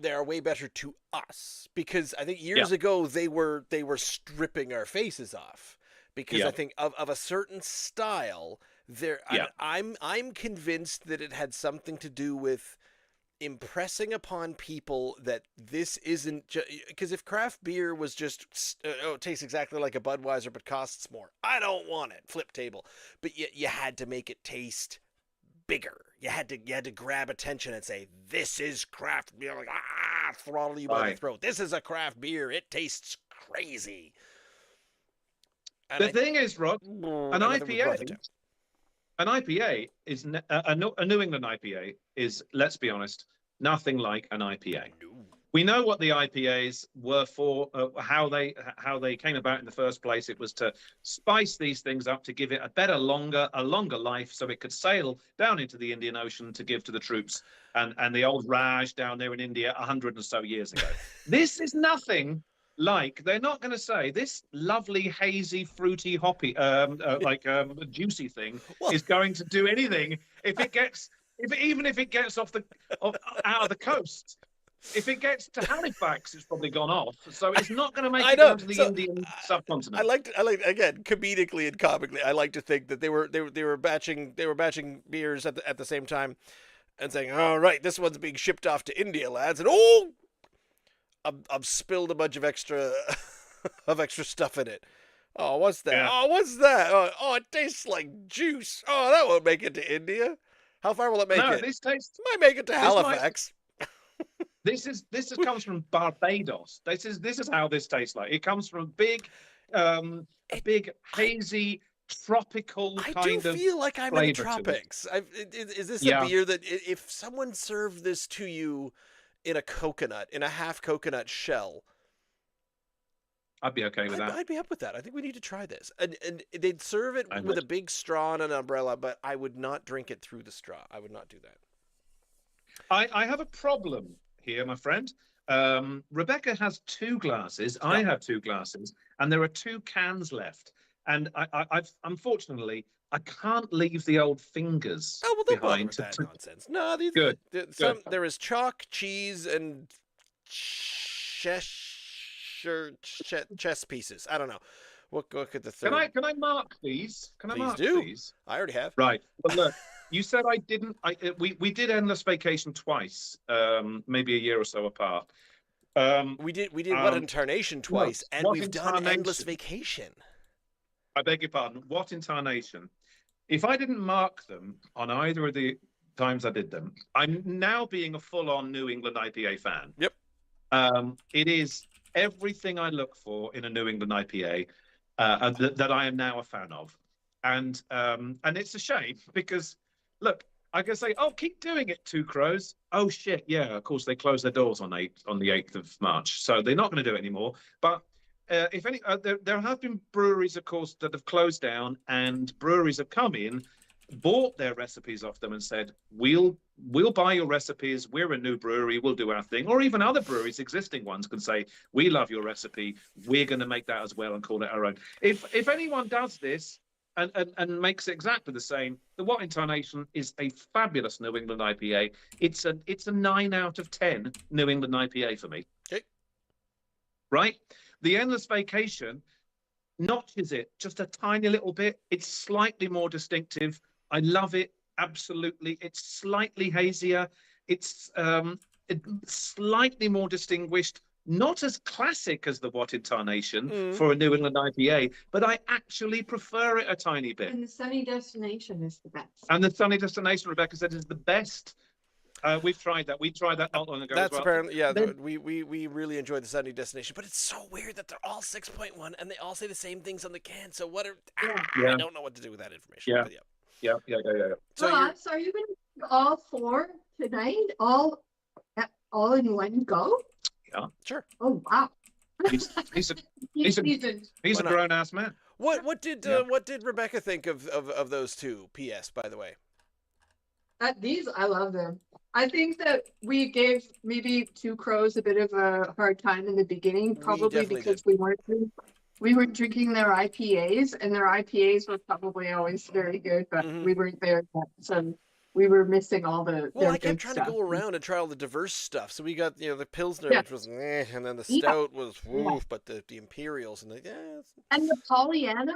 they are way better to us, because I think years ago they were stripping our faces off. Because I think of a certain style there, I'm convinced that it had something to do with impressing upon people that this isn't just, because if craft beer was just it tastes exactly like a Budweiser but costs more, I don't want it, flip table. But you had to make it taste bigger. You had to grab attention and say, this is craft beer, like throttle you by the throat. This is a craft beer. It tastes crazy. And the thing is, Rod, an IPA is a New England IPA is, let's be honest, nothing like an IPA. We know what the IPAs were for, how they came about in the first place. It was to spice these things up, to give it a longer life, so it could sail down into the Indian Ocean to give to the troops and the old Raj down there in India 100 or so years ago. This is nothing. Like, they're not going to say this lovely, hazy, fruity, hoppy, juicy thing is going to do anything even if it gets out of the coast. If it gets to Halifax, it's probably gone off. So it's not going to make it down to the Indian subcontinent. I like again, comedically and comically, I like to think that they were batching beers at the same time and saying, all right, this one's being shipped off to India, lads, and I've spilled a bunch of extra stuff in it. Oh, what's that? Yeah. Oh, what's that? Oh, it tastes like juice. Oh, that won't make it to India. How far will it make it? Might make it to Halifax. This comes from Barbados. This is how this tastes like. It comes from a big hazy tropical kind of. I do feel like I'm in the tropics. Is this a beer that if someone served this to you in a half coconut shell, I'd be okay with that. I'd be up with that. I think we need to try this. And they'd serve it I with would. a big straw and an umbrella, but I would not drink it through the straw. I would not do that. I have a problem here, my friend. Rebecca has 2 glasses. Yeah. I have 2 glasses, and there are 2 cans left. And I've unfortunately I can't leave the old fingers Oh, well, don't bother behind. with that nonsense. No, Good. there is chalk, cheese, and chess pieces. I don't know. What could the third? Can I mark these? Can I Please mark do. these? I already have. Right. Well, look, you said I didn't. We did Endless Vacation twice, maybe a year or so apart. We did What in Tarnation twice, and What we've in done Tarnation? Endless Vacation. I beg your pardon. What in Tarnation? If I didn't mark them on either of the times I did them, I'm now being a full-on New England IPA fan. Yep. It is everything I look for in a New England IPA that I am now a fan of, and it's a shame because look, I can say, oh, keep doing it, Two Crows. Oh shit, yeah, of course they closed their doors on the 8th of March, so they're not going to do it anymore. But if any, there have been breweries, of course, that have closed down, and breweries have come in, bought their recipes off them, and said, "We'll buy your recipes. We're a new brewery. We'll do our thing." Or even other breweries, existing ones, can say, "We love your recipe. We're going to make that as well and call it our own." If anyone does this and makes it exactly the same, the What in Tarnation is a fabulous New England IPA. It's a 9 out of 10 New England IPA for me. Okay. Right. The Endless Vacation notches it just a tiny little bit. It's slightly more distinctive. I love it, absolutely. It's slightly hazier. It's slightly more distinguished. Not as classic as the What in Tarnation for a New England IPA, but I actually prefer it a tiny bit. And the Sunny Destination is the best. And the Sunny Destination, Rebecca said, is the best. We've tried that. We tried that not long ago. That's as well. apparently, yeah. We really enjoyed the Sunny Destination, but it's so weird that they're all 6.1 and they all say the same things on the can. So what? I don't know what to do with that information. Yeah. But Yeah. So are you going to do all 4 tonight? All in one go? Yeah. Sure. Oh wow. He's a grown ass man. What did Rebecca think of those 2? P.S. By the way. These, I love them. I think that we gave maybe Two Crows a bit of a hard time in the beginning, probably because we weren't drinking their IPAs, and their IPAs were probably always very good, but we weren't there yet, so we were missing all the. Well, I kept trying to go around and try all the diverse stuff. So we got the Pilsner, which was and then the Stout was but the Imperials and and the Pollyanna.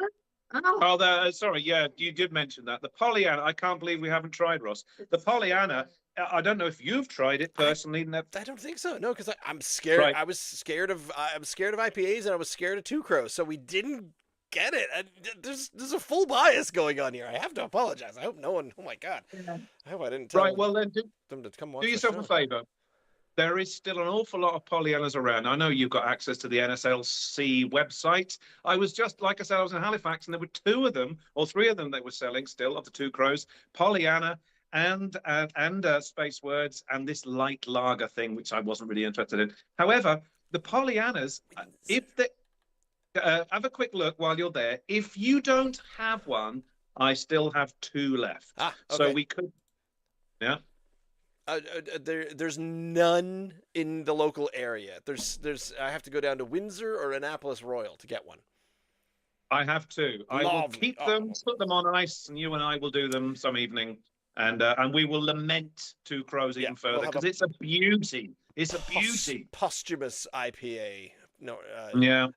Oh, sorry, yeah, you did mention that. The Pollyanna, I can't believe we haven't tried, Ross. The Pollyanna, I don't know if you've tried it personally. I don't think so. No, because I'm scared. Right. I'm scared of IPAs, and I was scared of Two Crows, so we didn't get it. And there's a full bias going on here. I have to apologize. I hope no one. Oh my God. Yeah. I hope I didn't tell right. Well, then them to come watch. Do yourself a favor. There is still an awful lot of Pollyannas around. I know you've got access to the NSLC website. I was just, like I said, I was in Halifax, and there were 2 of them, or 3 of them they were selling still, of the Two Crows, Pollyanna and Space Words, and this light lager thing, which I wasn't really interested in. However, the Pollyannas, if they have a quick look while you're there. If you don't have one, I still have 2 left. Okay. So we could, yeah. There's none in the local area. There's I have to go down to Windsor or Annapolis Royal to get one. I have 2. I will keep them, put them on ice, and you and I will do them some evening, and we will lament Two Crows even further, because it's a beauty. It's a beauty. Posthumous IPA. No,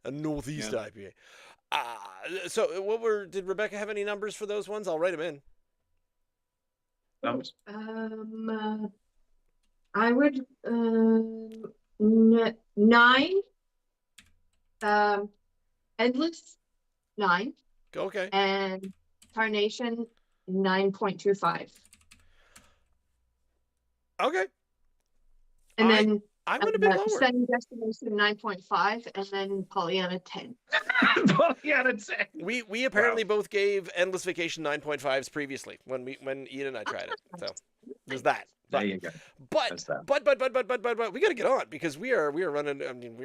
a Northeast IPA. So did Rebecca have any numbers for those ones? I'll write them in. Numbers? I would 9. Endless 9. Okay. And Tarnation 9.25. Okay. And then I'm going to be lower. Sunny Destination 9.5, and then Pollyanna 10. Pollyanna 10. We apparently both gave Endless Vacation 9.5s previously when Ian and I tried it. So There's that. There you go. But we got to get on because we are running. I mean,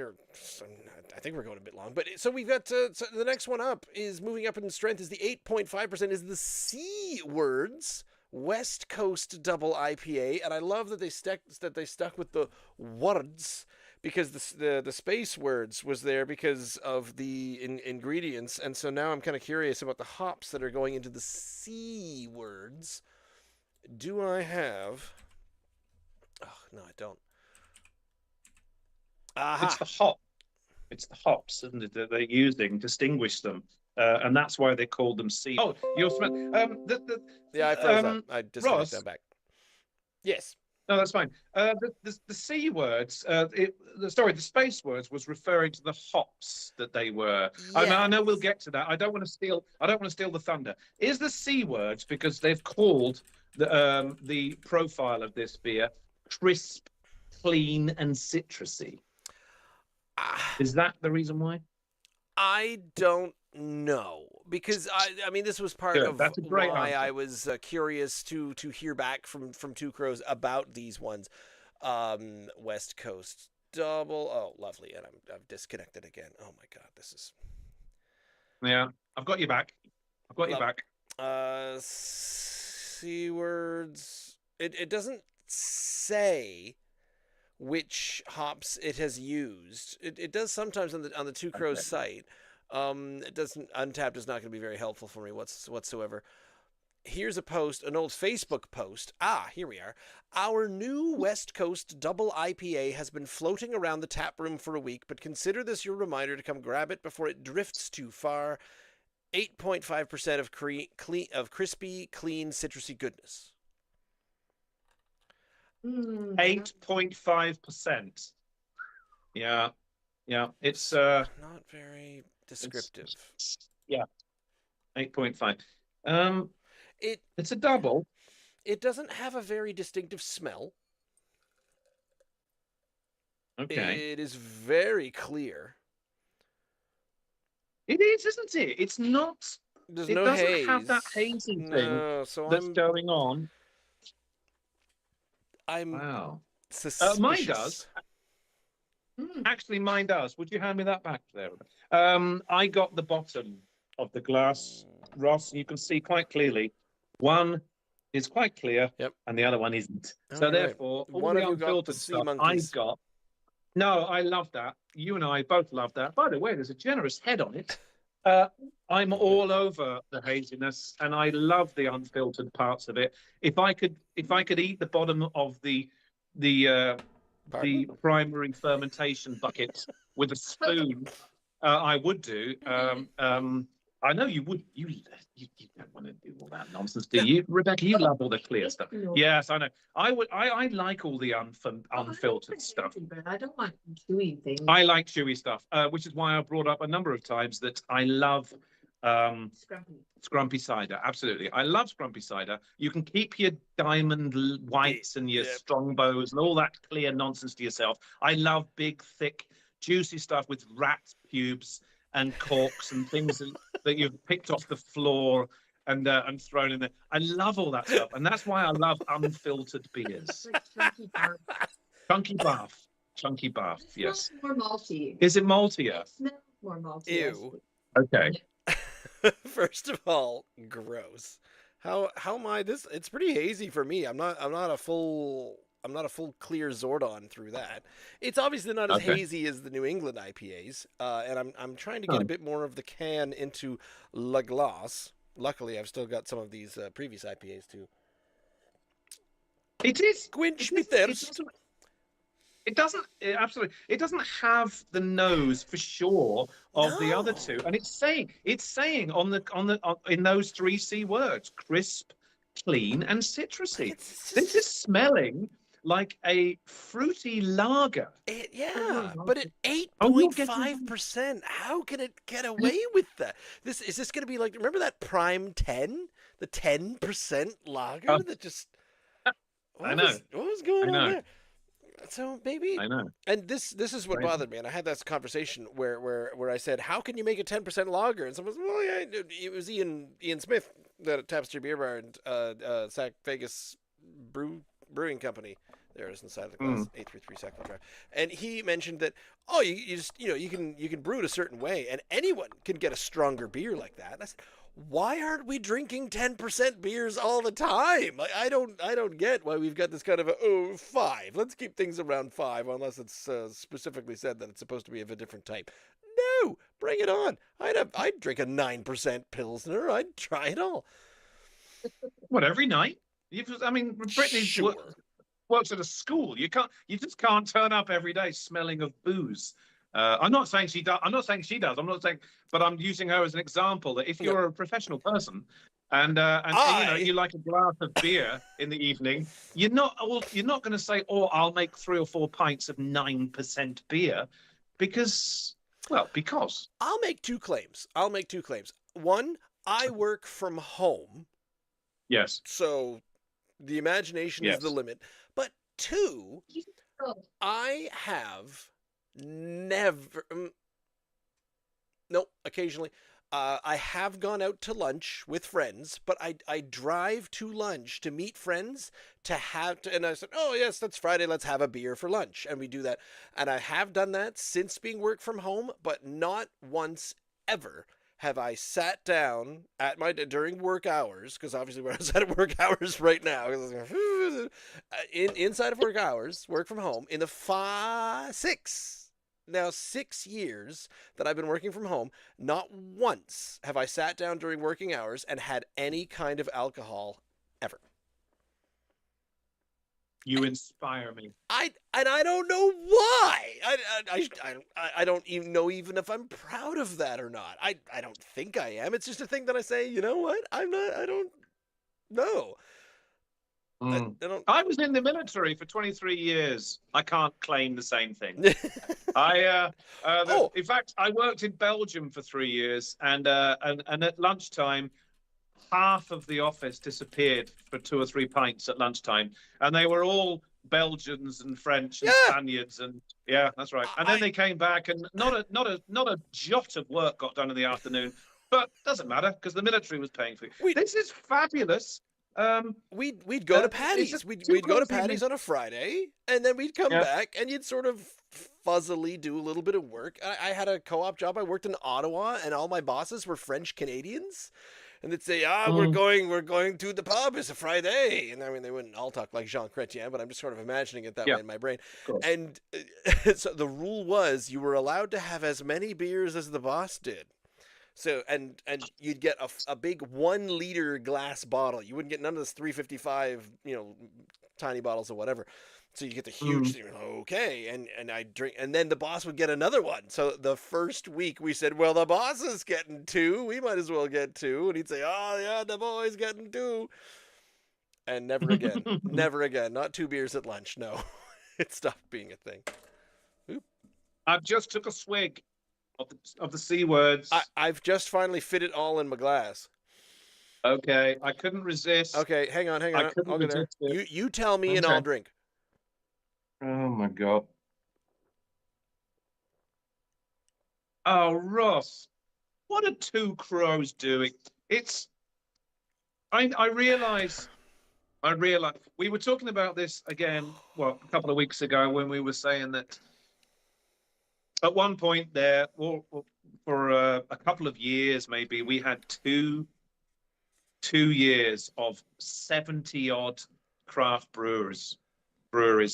I think we're going a bit long. But so we've got so the next one up is moving up in strength is the 8.5% is the C words West Coast Double IPA, and I love that they stuck with the words because the space words was there because of the ingredients, and so now I'm kind of curious about the hops that are going into the C words. Do I have? Oh, no, I don't. Aha. It's the hops, isn't it, that they're using to distinguish them, and that's why they called them C. Oh, you're smart. Yeah, I froze up. I disconnected that back. Yes. No, that's fine. The C words, the space words was referring to the hops that they were. Yes. I know we'll get to that. I don't want to steal the thunder. Is the C words because they've called the profile of this beer crisp, clean, and citrusy? Is that the reason why? I don't know, because I mean this was part of why I was curious to hear back from Two Crows about these ones. West Coast Double. Oh, lovely, and I've disconnected again. Oh my God, this is. Yeah, I've got you back. C words. It doesn't say which hops it has used. It does sometimes on the Two Crows site. It doesn't. Untapped is not going to be very helpful for me whatsoever. Here's a post, an old Facebook post. Here we are. Our new West Coast Double IPA has been floating around the tap room for a week, but consider this your reminder to come grab it before it drifts too far. 8.5% of crispy, clean, citrusy goodness. 8.5%. Yeah. It's not very descriptive. Yeah. 8.5. It's a double. It doesn't have a very distinctive smell. Okay. It is very clear. It is, isn't it? It's not. There's it no doesn't haze. have that hazy thing that's going on. Wow. Suspicious. Mine does. Actually, mine does. Would you hand me that back there? I got the bottom of the glass, Ross. You can see quite clearly. One is quite clear, and the other one isn't. So therefore, all the unfiltered stuff I've got. No, I love that. You and I both love that. By the way, there's a generous head on it. I'm all over the haziness, and I love the unfiltered parts of it. If I could eat the bottom of the primary fermentation bucket with a spoon, I would do. I know you would. You don't want to do all that nonsense, do you, Rebecca? You love all the clear stuff. No. Yes, I know. I would. I like all the unfiltered stuff. I don't like chewy things. I like chewy stuff, which is why I brought up a number of times that I love Scrumpy cider. Absolutely, I love Scrumpy cider. You can keep your diamond whites and your strongbows and all that clear nonsense to yourself. I love big, thick, juicy stuff with rat pubes and corks and things that you've picked off the floor and thrown in there. I love all that stuff, and that's why I love unfiltered beers. Chunky bath. Yes. More malty. Is it maltier? It smells more malty. Ew. Okay. First of all, gross. How am I this? It's pretty hazy for me. I'm not a full clear Zordon through that. It's obviously not as hazy as the New England IPAs, and I'm trying to get a bit more of the can into La Glace. Luckily, I've still got some of these previous IPAs too. It is. Quench me thirst. It doesn't absolutely. It doesn't have the nose for sure of the other two, and it's saying in those three C words: crisp, clean, and citrusy. This is smelling like a fruity lager. But at 8.5%, how can it get away with that? Is this going to be like, remember that Prime 10, the 10% lager that just. I know. What was going on there? So maybe I know. And this is what bothered me, and I had this conversation where I said, how can you make a 10% lager? And someone was, well, yeah, it was Ian Smith that at Tapestry Beer Bar and Sac Vegas Brewing Company. There it is inside of the glass, 833 Sackville Drive. And he mentioned that, you just, you can brew it a certain way, and anyone can get a stronger beer like that. And I said, why aren't we drinking 10% beers all the time? Like, I don't get why we've got this kind of 5. Let's keep things around 5, unless it's specifically said that it's supposed to be of a different type. No, bring it on. I'd drink a 9% Pilsner. I'd try it all. What, every night? Brittany works at a school. You just can't turn up every day smelling of booze. I'm not saying she does. I'm not saying she does. But I'm using her as an example that if you're a professional person and you like a glass of beer in the evening, you're not going to say, I'll make 3 or 4 pints of 9% beer, because I'll make two claims. One, I work from home. Yes. So the imagination is the limit. But 2, I have never, occasionally, I have gone out to lunch with friends, but I drive to lunch to meet friends and I said, oh yes, that's Friday, let's have a beer for lunch. And we do that. And I have done that since being work from home, but not once ever have I sat down during work hours, because obviously we're outside of work hours right now, inside of work hours, work from home, in the 6 years that I've been working from home, not once have I sat down during working hours and had any kind of alcohol ever. You inspire me. I don't know why. I don't even know if I'm proud of that or not. I don't think I am. It's just a thing that I say, you know what? I don't know. I was in the military for 23 years. I can't claim the same thing. In fact, I worked in Belgium for 3 years, and at lunchtime, half of the office disappeared for 2 or 3 pints at lunchtime, and they were all Belgians and French and Spaniards, and that's right. And then they came back, and not a jot of work got done in the afternoon. But doesn't matter, because the military was paying for it. This is fabulous. We'd go to Patty's. We'd go to Patty's on a Friday, and then we'd come back, and you'd sort of fuzzily do a little bit of work. I had a co-op job. I worked in Ottawa, and all my bosses were French Canadians. And they'd say, we're going to the pub. It's a Friday. And I mean, they wouldn't all talk like Jean Chrétien, but I'm just sort of imagining it that way in my brain. And so the rule was you were allowed to have as many beers as the boss did. So, and you'd get a big 1 liter glass bottle. You wouldn't get none of this 355, tiny bottles or whatever. So you get the huge thing. Okay, and I drink, and then the boss would get another one. So the first week we said, well, the boss is getting 2. We might as well get 2. And he'd say, oh yeah, the boy's getting 2. And never again, never again. Not 2 beers at lunch. No, it stopped being a thing. Oop. I've just took a swig of the C words. I've just finally fit it all in my glass. Okay, I couldn't resist. Okay, hang on. I'll get there. You tell me and I'll drink. Oh my God. Oh, Ross, what are 2 Crows doing? I realize we were talking about this again, a couple of weeks ago, when we were saying that at one point there, for a couple of years, maybe, we had 2 years of 70-odd craft breweries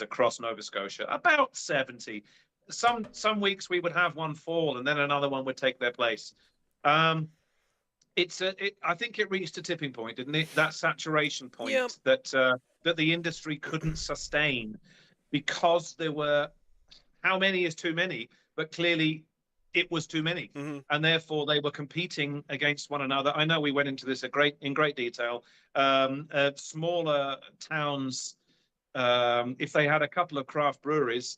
across Nova Scotia, about 70. Some weeks we would have one fall, and then another one would take their place. I think it reached a tipping point, didn't it? That saturation point that the industry couldn't sustain, because there were, how many is too many? But clearly it was too many, and therefore they were competing against one another. I know we went into this in great detail. Smaller towns, if they had a couple of craft breweries,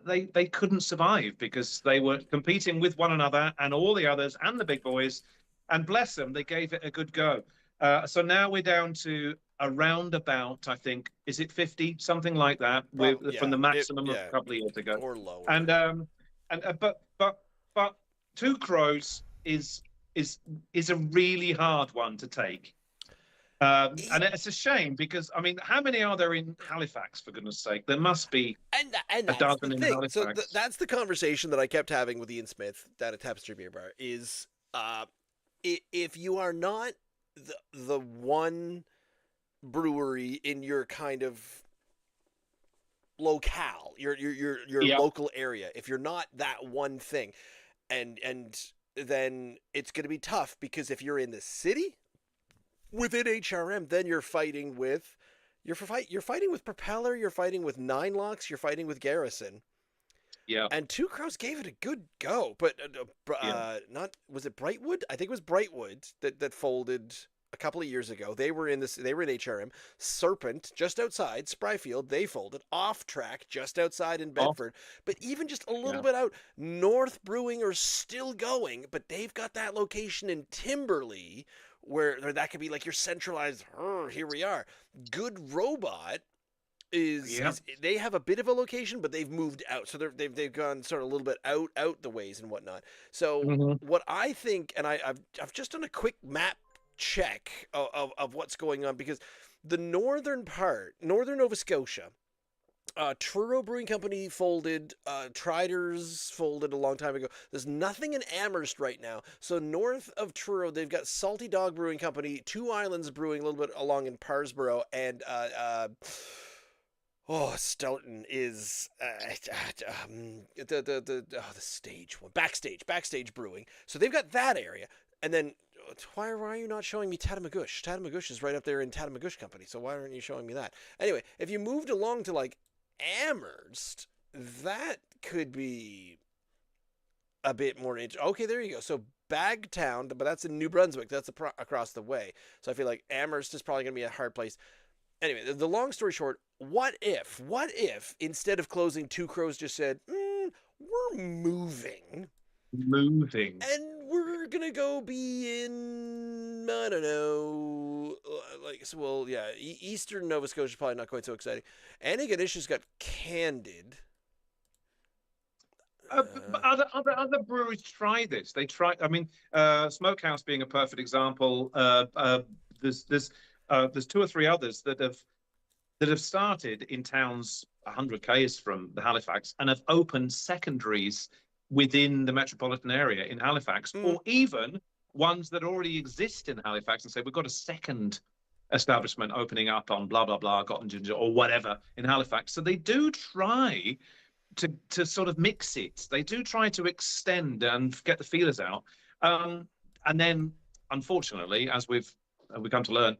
they couldn't survive, because they were competing with one another and all the others and the big boys. And bless them, they gave it a good go. So now we're down to around about, I think, is it 50, something like that, from the maximum of a couple of years ago, or lower. But 2 Crows is a really hard one to take. And it's a shame because, I mean, how many are there in Halifax, for goodness sake? There must be and a that's dozen the in thing. Halifax. So that's the conversation that I kept having with Ian Smith down at Tapestry Beer Bar is if you are not the one brewery in your kind of locale, your local area, if you're not that one thing, and then it's going to be tough because if you're in the city within HRM, then you're fighting with you're fighting with Propeller, you're fighting with Nine Locks, you're fighting with Garrison. Yeah. And Two Crows gave it a good go, but not was it Brightwood? I think it was Brightwood that folded a couple of years ago. They were in HRM. Serpent just outside Spryfield, they folded. Off Track just outside in Bedford, but even just a little bit out, North Brewing are still going, but they've got that location in Timberley where that could be like your centralized. Here we are. Good Robot is they have a bit of a location, but they've moved out, so they've gone sort of a little bit out the ways and whatnot. So what I think, and I've just done a quick map check of what's going on, because the northern part, northern Nova Scotia, Truro Brewing Company folded, Triders folded a long time ago. There's nothing in Amherst right now. So north of Truro, they've got Salty Dog Brewing Company, Two Islands Brewing a little bit along in Parsboro, and Stoughton is the stage one, backstage brewing. So they've got that area, and then why are you not showing me Tatamagouche? Tatamagouche is right up there in Tatamagouche Company. So why aren't you showing me that? Anyway, if you moved along to like Amherst, that could be a bit more interesting. Okay, there you go. So Bagtown, but that's in New Brunswick. That's across the way. So I feel like Amherst is probably going to be a hard place. Anyway, the long story short, what if instead of closing, Two Crows just said, we're moving. And we're going to go be in, I don't know, Eastern Nova Scotia is probably not quite so exciting. Antigonish has got Candid. Other breweries try this. They try. I mean, Smokehouse being a perfect example. There's 2 or 3 others that have started in towns 100 k's from the Halifax and have opened secondaries within the metropolitan area in Halifax, or even ones that already exist in Halifax and say we've got a second establishment opening up on blah blah blah, Cotton Ginger or whatever in Halifax. So they do try to sort of mix it. They do try to extend and get the feelers out. And then, unfortunately, as we've come to learn,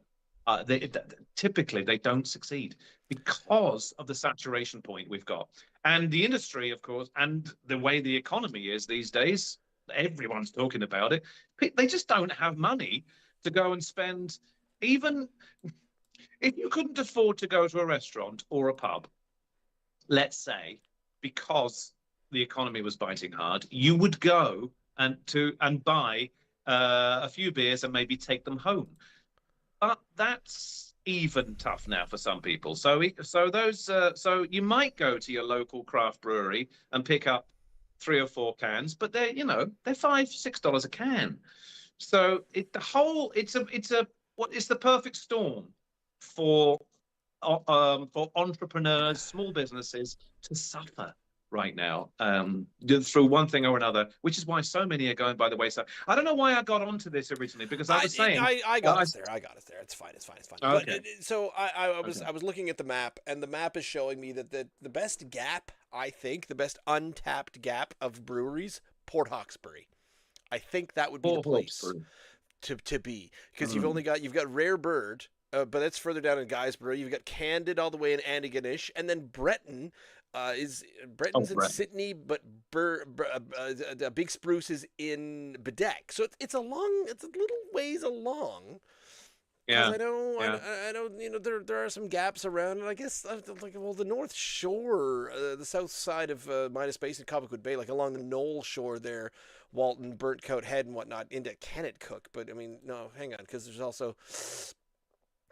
typically they don't succeed because of the saturation point we've got. And the industry, of course, and the way the economy is these days, everyone's talking about it. They just don't have money to go and spend. Even if you couldn't afford to go to a restaurant or a pub, let's say, because the economy was biting hard, you would go and buy a few beers and maybe take them home. But that's even tough now for some people. So you might go to your local craft brewery and pick up 3 or 4 cans, but they're $5, $6 a can. So it's the perfect storm for entrepreneurs, small businesses to suffer right now through one thing or another, which is why so many are going by the wayside. I don't know why I got onto this originally, because I was saying I got us there. It's fine. Okay. But so I was looking at the map, and the map is showing me that the best gap, I think, the best untapped gap of breweries, Port Hawkesbury. I think that would be the place to be, because you've got Rare Bird, but that's further down in Guysborough. You've got Candid all the way in Antigonish, and then Breton. Breton's in Sydney, but Big Spruce is in Bedeck. So it's a little ways along. Yeah. I know there are some gaps around, and I guess the North Shore, the south side of Midas Basin and Cobequid Bay, like along the Knoll Shore there, Walton, Burnt Coat Head and whatnot, into Kennetcook. But I mean, no, hang on, because there's also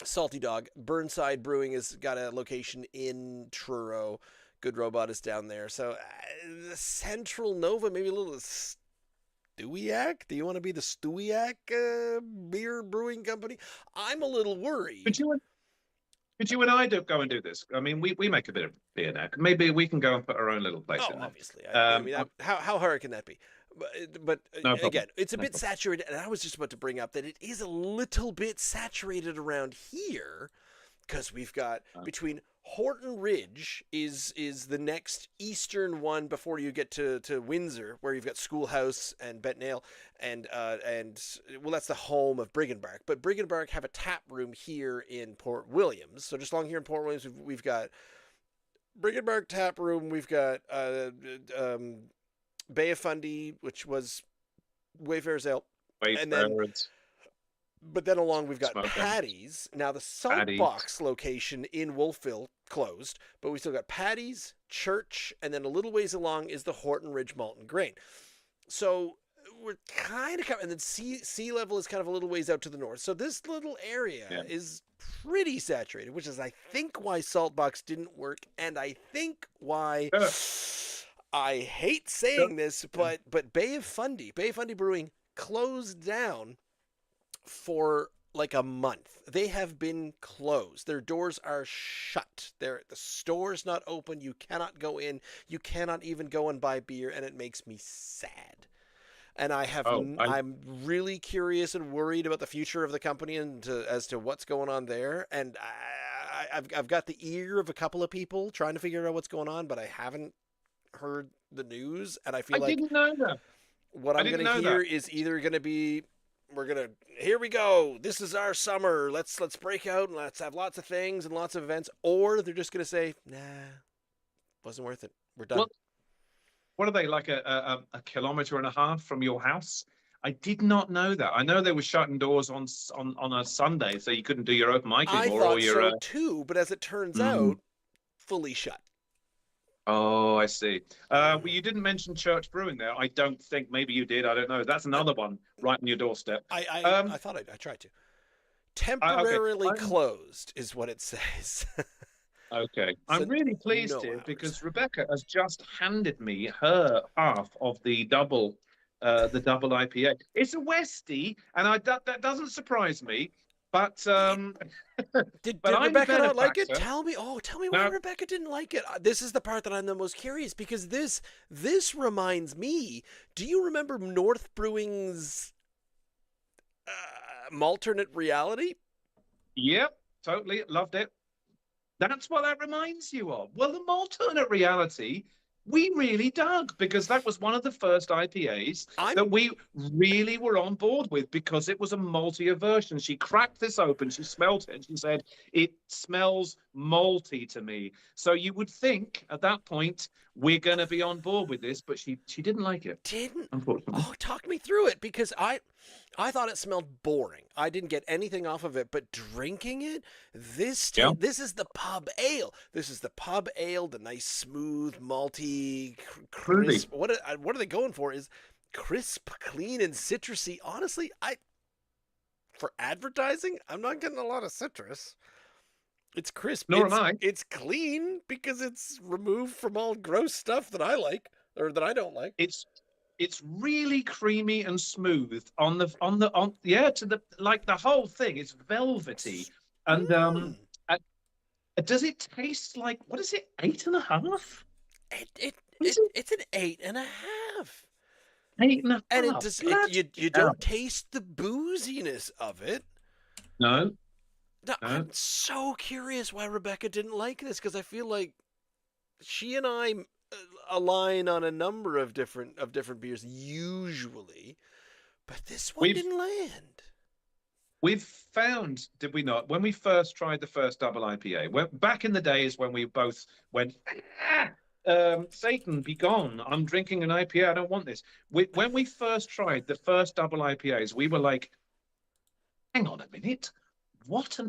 Salty Dog. Burnside Brewing has got a location in Truro. Good Robot is down there. So the Central Nova, maybe a little Stewiacke? Do you want to be the Stewiacke beer brewing company? I'm a little worried. Could you and I go and do this? I mean, we make a bit of beer now. Maybe we can go and put our own little place in there. Obviously. I mean, how hard can that be? But no again, it's a bit saturated, and I was just about to bring up that it is a little bit saturated around here, because we've got between Horton Ridge is the next eastern one before you get to Windsor, where you've got Schoolhouse and Bethnale, and well, that's the home of Brig and Bark. But Brig and Bark have a tap room here in Port Williams. So just along here in Port Williams, we've got Brig and Bark tap room. We've got Bay of Fundy, which was Wayfarer's Ale, and then. But then along we've got Paddy's. Now the Saltbox location in Wolfville closed, but we still got Paddy's, Church, and then a little ways along is the Horton Ridge Malt and Grain. So we're kind of and then sea level is kind of a little ways out to the north. So this little area is pretty saturated, which is I think why Saltbox didn't work, and I think why I hate saying this, but Bay of Fundy Brewing closed down for like a month. They have been closed. Their doors are shut. The store's not open. You cannot go in. You cannot even go and buy beer, and it makes me sad. And I'm really curious and worried about the future of the company and as to what's going on there. And I've got the ear of a couple of people trying to figure out what's going on, but I haven't heard the news, and I feel like didn't know that. What I'm going to hear is either going to be here we go. This is our summer. Let's break out and let's have lots of things and lots of events. Or they're just going to say, nah, wasn't worth it. We're done. Well, what are they, like a kilometer and a half from your house? I did not know that. I know they were shutting doors on a Sunday, so you couldn't do your open mic anymore. I thought so too, but as it turns out, fully shut. Oh, I see. Well, you didn't mention Church Brewing there. I don't think. Maybe you did. I don't know. That's another one right on your doorstep. I thought I tried to. Temporarily closed is what it says. Okay. I'm really pleased here because Rebecca has just handed me her half of the double IPA. It's a Westie, and that doesn't surprise me. But did Rebecca not like it? Tell me why Rebecca didn't like it. This is the part that I'm the most curious, because this reminds me. Do you remember North Brewing's Malternate Reality? Yep, totally loved it. That's what that reminds you of. Well, the Malternate Reality, we really dug, because that was one of the first IPAs that we really were on board with, because it was a maltier version. She cracked this open, she smelled it, and she said, it smells malty to me. So you would think at that point, we're going to be on board with this, but she didn't like it. Didn't? Unfortunately. Oh, talk me through it, because I thought it smelled boring. I didn't get anything off of it, but drinking it, this is the pub ale. This is the pub ale, the nice, smooth, malty, crisp. What are they going for? Is crisp, clean, and citrusy. Honestly, for advertising, I'm not getting a lot of citrus. It's crisp. Nor am I. It's clean because it's removed from all gross stuff that I like or that I don't like. It's really creamy and smooth on the the whole thing. It's velvety, and does it taste like, what is it, 8.5? It's an 8.5. 8.5. And it does. You don't taste the booziness of it. No. I'm so curious why Rebecca didn't like this, because I feel like she and I align on a number of different beers usually, but this one didn't land. We've found, did we not, when we first tried the first double IPA, back in the days when we both went, Satan, be gone, I'm drinking an IPA, I don't want this. When we first tried the first double IPAs, we were like, hang on a minute. What?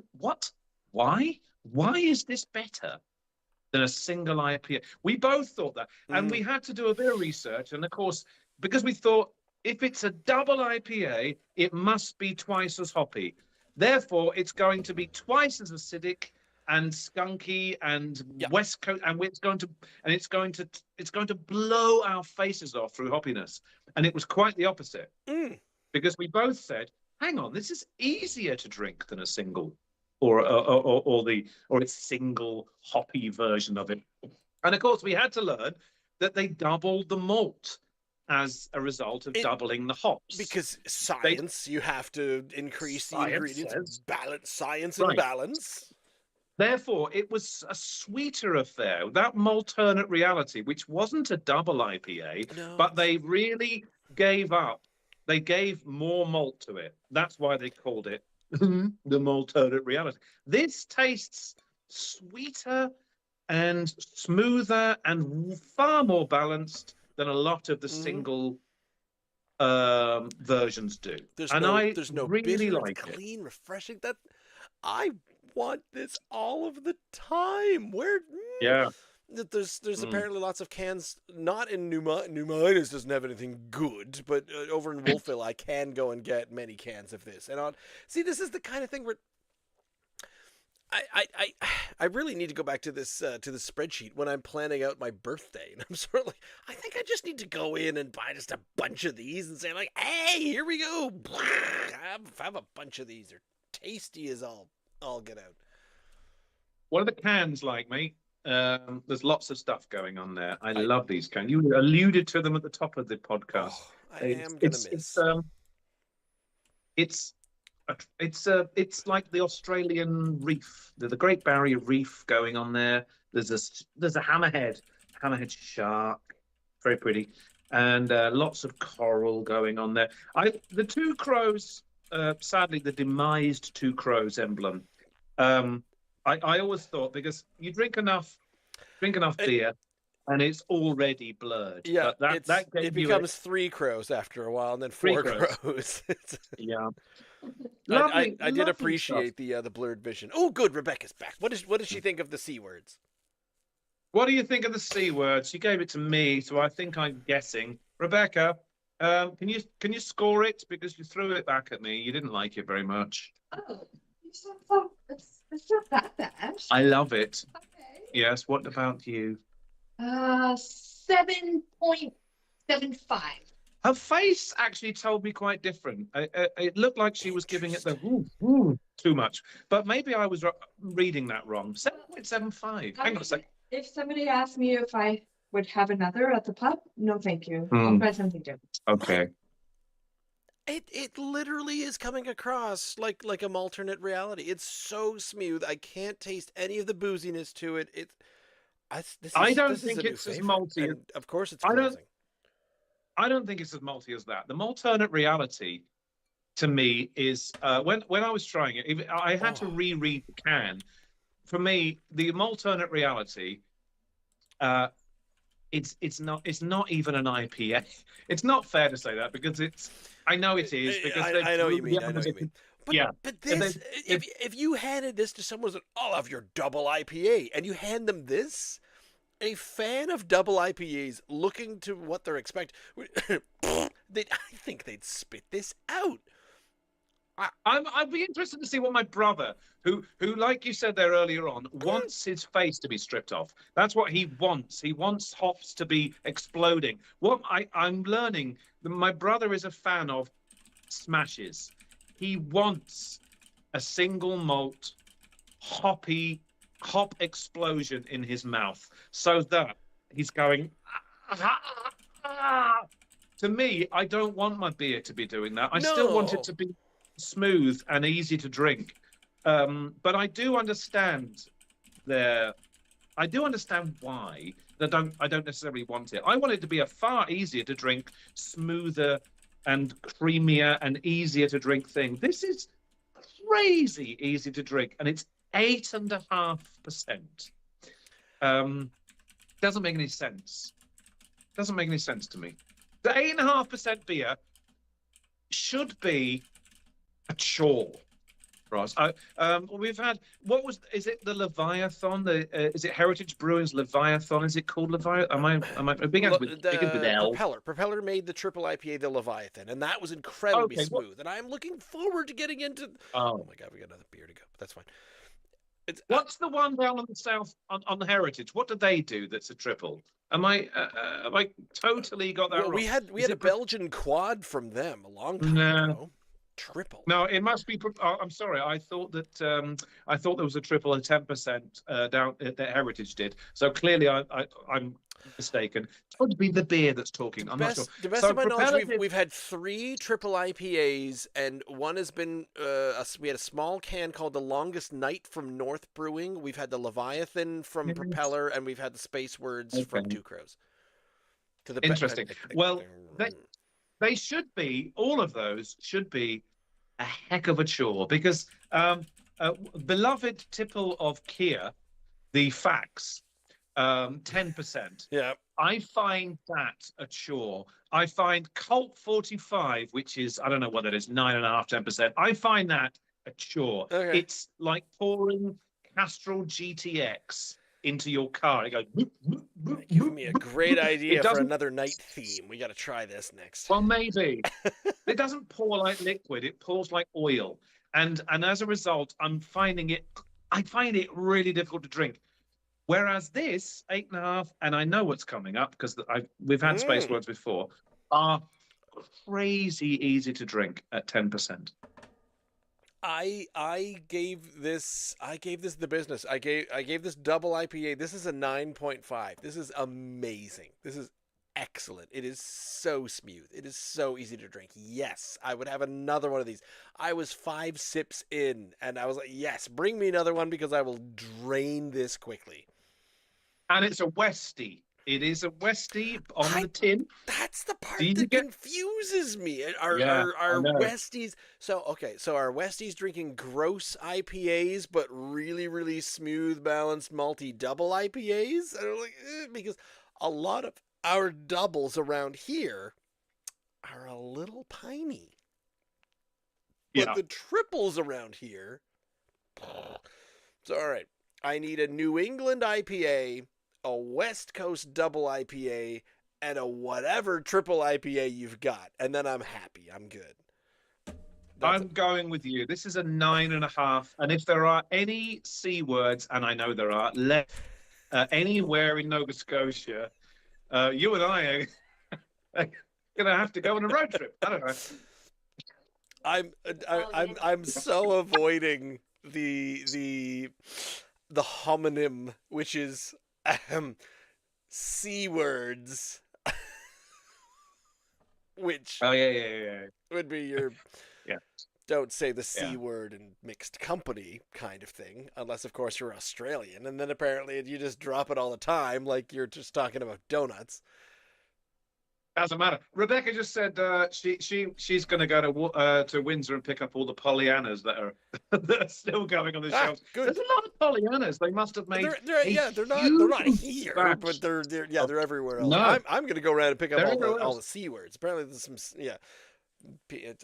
Why is this better than a single IPA? We both thought that, and we had to do a bit of research. And of course, because we thought, if it's a double IPA, it must be twice as hoppy. Therefore, it's going to be twice as acidic, and skunky and Yeah. West Coast, and it's going to blow our faces off through hoppiness. And it was quite the opposite, because we both said, "Hang on, this is easier to drink than a single, or its single hoppy version of it." And of course, we had to learn that they doubled the malt as a result of doubling the hops. Because science, you have to increase the ingredients. Balance, science and balance. Therefore, it was a sweeter affair. That Malternate Reality, which wasn't a double IPA, but they really gave up. They gave more malt to it. That's why they called it the Malternate Reality. This tastes sweeter and smoother and far more balanced than a lot of the single versions do. There's no really bitter, like it's clean, refreshing. That I want this all of the time. There's apparently lots of cans, not in New Midas doesn't have anything good, but over in Wolfville I can go and get many cans of this. And this is the kind of thing where I really need to go back to this spreadsheet when I'm planning out my birthday, and I'm sort of like, I think I just need to go in and buy just a bunch of these and say like, hey, here we go, have a bunch of these. They're tasty as all get out. What are the cans like, mate? There's lots of stuff going on there. I love these cans. You alluded to them at the top of the podcast. It's like the Australian reef, the Great Barrier Reef going on there. There's a hammerhead shark, very pretty, and lots of coral going on there. The Two Crows, sadly, the demised Two Crows emblem. I always thought, because you drink enough beer, and it's already blurred. Yeah, but it becomes Three Crows after a while, and then Four Crows. Yeah. I did appreciate the blurred vision. Oh, good, Rebecca's back. What does she think of the C words? What do you think of the C words? She gave it to me, so I think I'm guessing. Rebecca, can you score it, because you threw it back at me? You didn't like it very much. Oh, it's not that bad. I love it. Okay. Yes. What about you? 7.75. Her face actually told me quite different. It looked like she was giving it the too much, but maybe I was reading that wrong. 7.75. Hang on a second. If somebody asked me if I would have another at the pub, no, thank you. I'll try something different. Okay. It literally is coming across like a Malternate Reality. It's so smooth. I can't taste any of the booziness to it. I don't think it's as malty. Of course, it's closing. I don't think it's as malty as that. The Malternate Reality, to me, is when I was trying it, I had to reread the can. For me, the Malternate Reality, it's not even an IPA. It's not fair to say that, because I know it is, because I know what you mean. I know what you mean. But, yeah. But this, if you handed this to someone who's like, I'll have your double IPA, and you hand them this, a fan of double IPAs looking to what they're expecting, I think they'd spit this out. I'd be interested to see what my brother, who, like you said there earlier on, wants his face to be stripped off. That's what he wants. He wants hops to be exploding. What I'm learning, my brother is a fan of smashes. He wants a single malt hop explosion in his mouth, so that he's going. To me, I don't want my beer to be doing that. I still want it to be smooth and easy to drink. But I do understand why. I don't necessarily want it. I want it to be a far easier to drink, smoother and creamier and easier to drink thing. This is crazy easy to drink, and it's 8.5%. Doesn't make any sense. Doesn't make any sense to me. The 8.5% beer should be a chore for us. We've had, is it the Leviathan? Is it Heritage Brewing's Leviathan? Is it called Leviathan? Am I big with L? Propeller made the triple IPA, the Leviathan, and that was incredibly smooth. And I'm looking forward to getting into. Oh my God, we got another beer to go. But that's fine. What's the one down on the south on the Heritage? What do they do that's a triple? Am I totally got that wrong? We had a Belgian quad from them a long time ago. Triple. No, it must be. I'm sorry. I thought that there was a triple at 10% down that Heritage did. So clearly, I'm mistaken. It would be the beer that's talking. I'm not sure. The best of my knowledge, we've had 3 triple IPAs, and one has been we had a small can called the Longest Night from North Brewing. We've had the Leviathan from Propeller, and we've had the Space Words from Two Crows. Interesting. Well, they should be. All of those should be a heck of a chore because beloved tipple of Kia, the Fax. 10%. Yeah. I find that a chore. I find Colt 45, which is, I don't know what that is, 9.5%, 10%. I find that a chore. Okay. It's like pouring Castrol GTX into your car. It goes. Give me a great idea for another night theme. We got to try this next. Well, maybe. It doesn't pour like liquid. It pours like oil. And as a result, I find it really difficult to drink. Whereas this 8.5, and I know what's coming up because we've had Space Words before, are crazy easy to drink at 10%. I gave this the business. I gave this double IPA. This is a 9.5. This is amazing. This is excellent. It is so smooth. It is so easy to drink. Yes, I would have another one of these. I was 5 sips in, and I was like, yes, bring me another one because I will drain this quickly. And it's a Westie. It is a Westie on the tin. That's the part that confuses me. Our Westies. So our Westies drinking gross IPAs, but really, really smooth, balanced, malty double IPAs. And I'm like, because a lot of our doubles around here are a little piney. But the triples around here. So, all right. I need a New England IPA, a West Coast double IPA, and a whatever triple IPA you've got. And then I'm happy. I'm good. I'm going with you. This is a 9.5. And if there are any C words, and I know there are, left anywhere in Nova Scotia, you and I are going to have to go on a road trip. I don't know. I'm so avoiding the homonym, which is C words, which would be your don't say the C word in mixed company kind of thing, unless of course you're Australian, and then apparently you just drop it all the time like you're just talking about donuts. Doesn't matter. Rebecca just said she's going to go to Windsor and pick up all the Pollyannas that are still going on the shelves. Good. There's a lot of Pollyannas. They must have made. They're not here, but they're everywhere else. No. I'm going to go around and pick up all the C words. Apparently there's some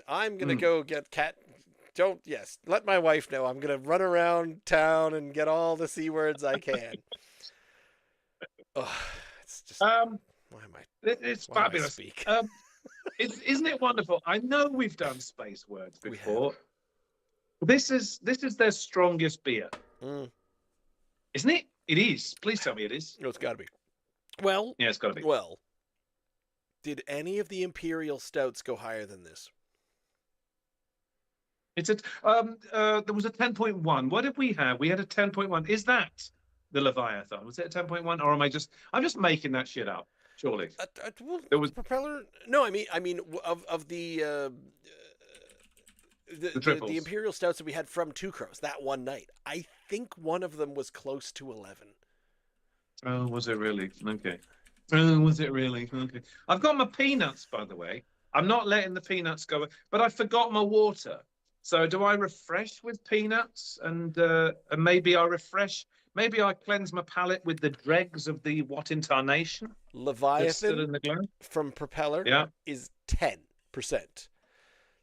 I'm going to go get cat. Let my wife know. I'm going to run around town and get all the C words I can. It's just. Why am I? It's fabulous. Isn't it wonderful? I know we've done Space Words before. This is their strongest beer, isn't it? It is. Please tell me it is. No, it's got to be. Well, yeah, it's got to be. Well, did any of the Imperial Stouts go higher than this? It's there was a 10.1. What did we have? We had a 10.1. Is that the Leviathan? Was it a 10.1, or I'm just making that shit up? Surely. There was Propeller. No, I mean, of the Imperial Stouts that we had from Two Crows that one night, I think one of them was close to 11. Oh, was it really? Okay. Oh, was it really? Okay. I've got my peanuts, by the way. I'm not letting the peanuts go, but I forgot my water. So do I refresh with peanuts and maybe I refresh? Maybe I cleanse my palate with the dregs of the Tarnation. Leviathan from Propeller is 10%. Okay.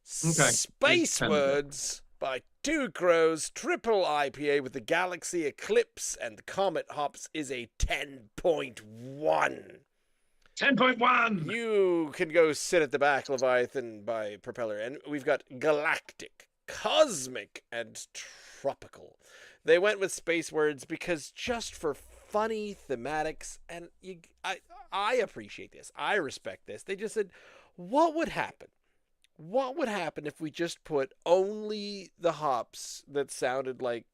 Space Words by Two Crows triple IPA with the Galaxy Eclipse and the Comet hops is a 10.1. 10.1. You can go sit at the back, Leviathan by Propeller, and we've got Galactic cosmic and tropical. They went with space words because just for funny thematics, and I appreciate this. I respect this. They just said, what would happen? What would happen if we just put only the hops that sounded like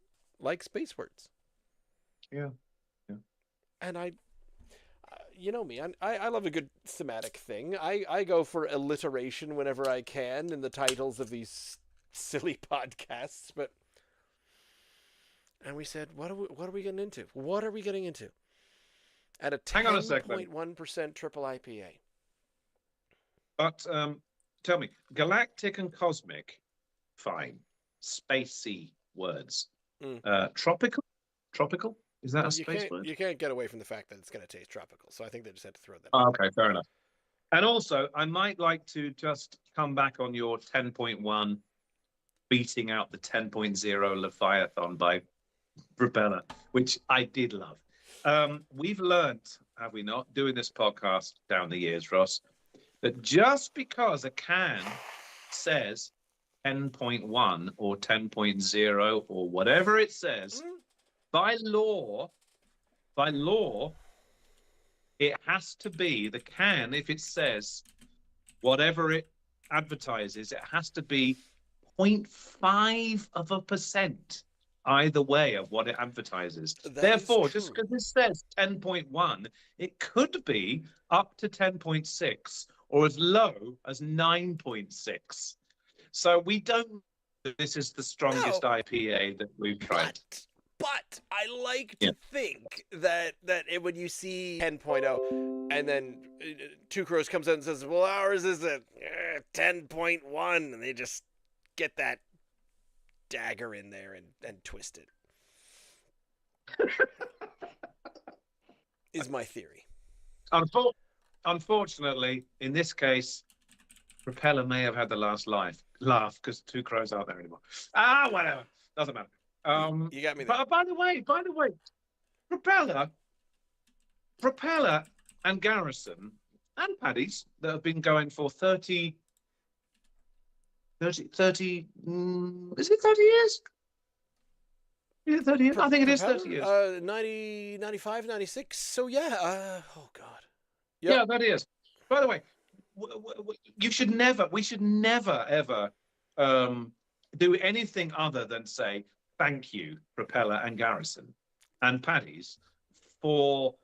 space words? Yeah. And you know me, I love a good thematic thing. I go for alliteration whenever I can in the titles of these silly podcasts, and we said, what are we getting into? What are we getting into? At a 10.1% triple IPA. But tell me, galactic and cosmic, fine. Spacey words. Tropical? Is that a space word? You can't get away from the fact that it's going to taste tropical. So I think they just had to throw that. Oh, okay, fair enough. And also, I might like to just come back on your 10.1 beating out the 10.0 Leviathan by Propeller, which I did love. We've learnt, have we not, doing this podcast down the years, Ross, that just because a can says 10.1 or 10.0 or whatever it says, by law, it has to be the can, if it says whatever it advertises, it has to be 0.5% either way of what it advertises. Therefore, just because it says 10.1, it could be up to 10.6 or as low as 9.6. So we don't know if this is the strongest IPA that we've tried. But I like to think that when you see 10.0 and then Two Crows comes out and says, well, ours is a 10.1, and they just get that dagger in there and twist it. Is my theory. Unfortunately, in this case, Propeller may have had the last laugh because Two Crows aren't there anymore. Whatever. Doesn't matter. You got me there. But by the way, Propeller and Garrison and Paddy's that have been going for 30 is it 30 years? Is it 30 years? I think it is 30 years. 90, 95, 96. So yeah, oh God. Yep. Yeah, that is. By the way, we should never ever do anything other than say thank you, Propeller and Garrison and Paddy's for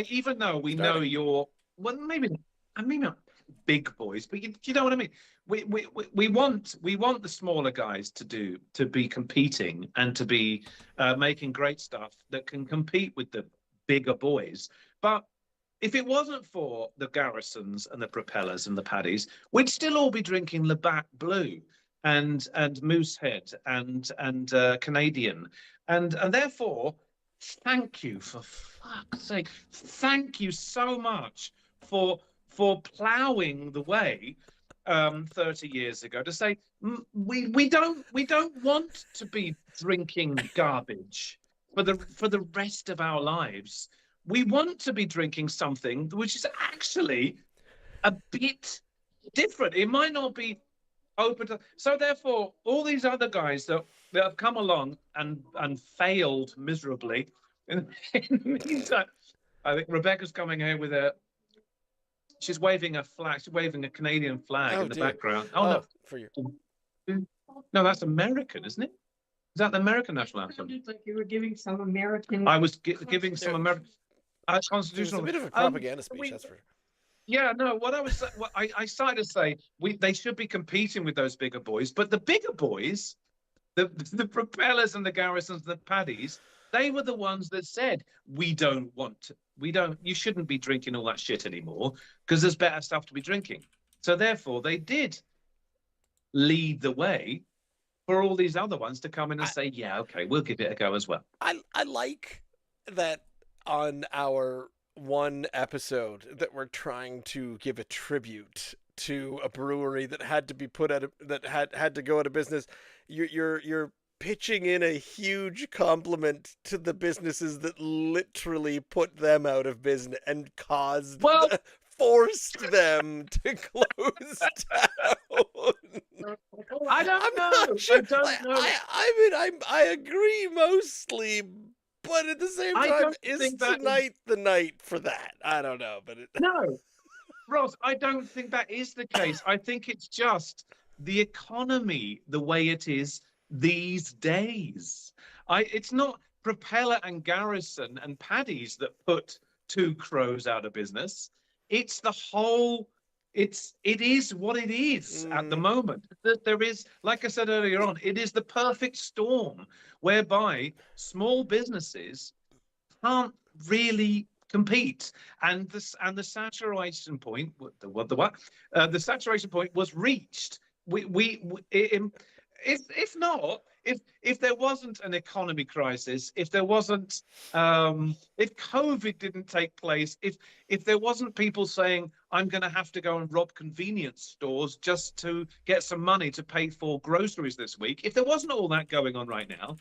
even though we know you're maybe not big boys, but you know what I mean. We want the smaller guys to be competing and to be making great stuff that can compete with the bigger boys. But if it wasn't for the Garrisons and the Propellers and the Paddies, we'd still all be drinking Labatt Blue and Moosehead and Canadian, and therefore, thank you, for fuck's sake, thank you so much for ploughing the way 30 years ago to say we don't want to be drinking garbage for the rest of our lives. We want to be drinking something which is actually a bit different. It might not be open to, so therefore all these other guys that have come along and failed miserably in the meantime, I think Rebecca's coming here with she's waving a flag. She's waving a Canadian flag in the background. Oh, no, for you. No, that's American, isn't it? Is that the American national anthem? It like you were giving some American. I was giving some American constitutional. It's a bit of a propaganda speech, that's for sure. Yeah, no. What I started to say, they should be competing with those bigger boys, but the bigger boys, the Propellers and the Garrisons, the Paddies, they were the ones that said you shouldn't be drinking all that shit anymore because there's better stuff to be drinking. So therefore, they did lead the way for all these other ones to come in and say, yeah, okay, we'll give it a go as well. I like that on our one episode that we're trying to give a tribute to a brewery that had to be that had to go out of business. You're pitching in a huge compliment to the businesses that literally put them out of business and forced them to close down. I don't know. Sure, I don't know. I mean, I agree mostly, but at the same time, is tonight the night for that? I don't know, but no, Ross, I don't think that is the case. I think it's just the economy the way it is these days. It's not Propeller and Garrison and Paddy's that put Two Crows out of business. It's the whole. It is what it is at the moment. There is, like I said earlier on, it is the perfect storm whereby small businesses can't really compete, and the saturation point, the saturation point was reached. If not, if there wasn't an economy crisis, if there wasn't, if COVID didn't take place, if there wasn't people saying I'm going to have to go and rob convenience stores just to get some money to pay for groceries this week, if there wasn't all that going on right now,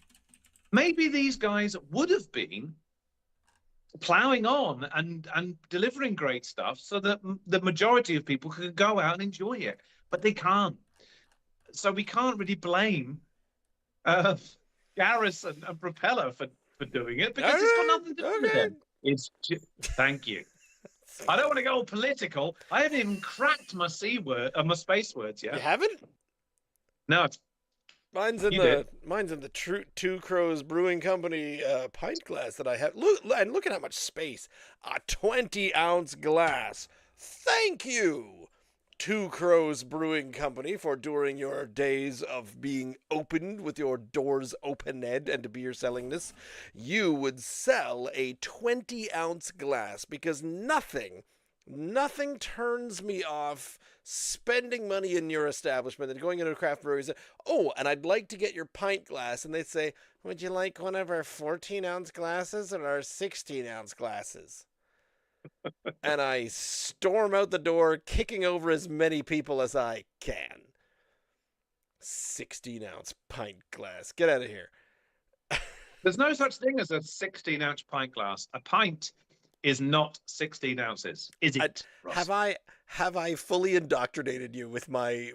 maybe these guys would have been plowing on and delivering great stuff so that the majority of people could go out and enjoy it, but they can't. So we can't really blame Garrison and Propeller for doing it, because it's got nothing to do with them. It's thank you. I don't want to go all political. I haven't even cracked my my space words yet. You haven't? No. Mine's in the Two Crows Brewing Company pint glass that I have. Look at how much space. A 20-ounce glass. Thank you, Two Crows Brewing Company, for during your days of being opened with your doors open-ed and to beer sellingness, you would sell a 20-ounce glass, because nothing turns me off spending money in your establishment and going into a craft brewery and say, oh, and I'd like to get your pint glass. And they'd say, would you like one of our 14-ounce glasses or our 16-ounce glasses? And I storm out the door, kicking over as many people as I can. 16-ounce pint glass. Get out of here. There's no such thing as a 16-ounce pint glass. A pint is not 16 ounces, is it? Have I fully indoctrinated you with my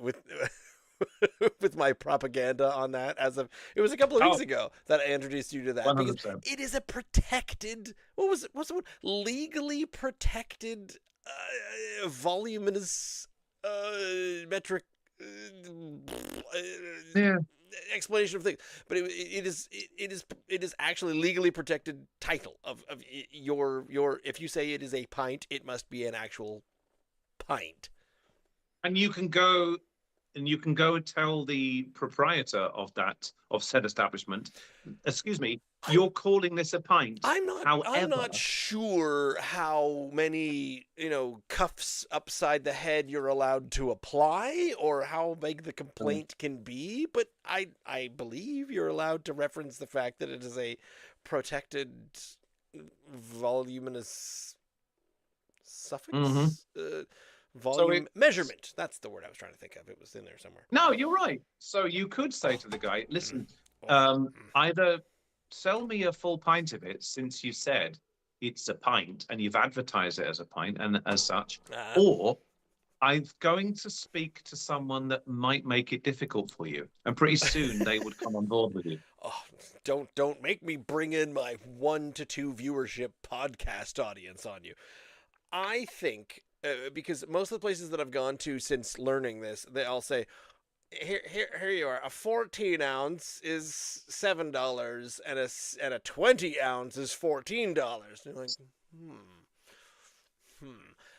with my propaganda on that? It was a couple of weeks ago that I introduced you to that. 100%. Because it is a protected, what's the word? Legally protected voluminous metric explanation of things, but it is actually legally protected title of your if you say it is a pint, it must be an actual pint. And you can go and tell the proprietor of said establishment, excuse me, you're calling this a pint. I'm not sure how many, cuffs upside the head you're allowed to apply or how big the complaint can be, but I believe you're allowed to reference the fact that it is a protected voluminous suffix. Volume measurement. That's the word I was trying to think of. It was in there somewhere. No, you're right. So you could say to the guy, listen, either sell me a full pint of it, since you said it's a pint and you've advertised it as a pint and as such, or I'm going to speak to someone that might make it difficult for you. And pretty soon they would come on board with you. Oh, don't make me bring in my 1 to 2 viewership podcast audience on you. I think because most of the places that I've gone to since learning this, they all say, here you are. A 14-ounce is $7, and a 20-ounce is $14. And you're like,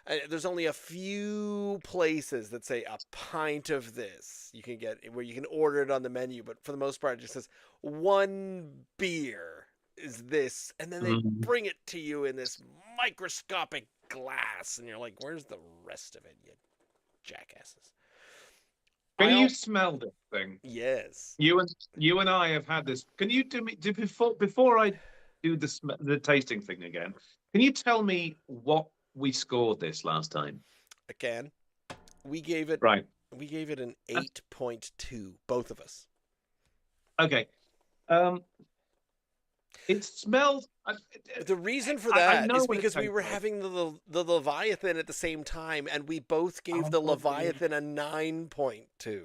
And there's only a few places that say a pint of this you can get, where you can order it on the menu, but for the most part, it just says 1 beer is this, and then they bring it to you in this microscopic glass, and you're like, where's the rest of it, you jackasses? Can you smell this thing? Yes. You and I have had this. Can you do before I do the tasting thing again? Can you tell me what we scored this last time? I can. We gave it We gave it an 8.2, both of us. Okay. It smells. The reason for that is because we were having the Leviathan at the same time, and we both gave the Leviathan a 9.2.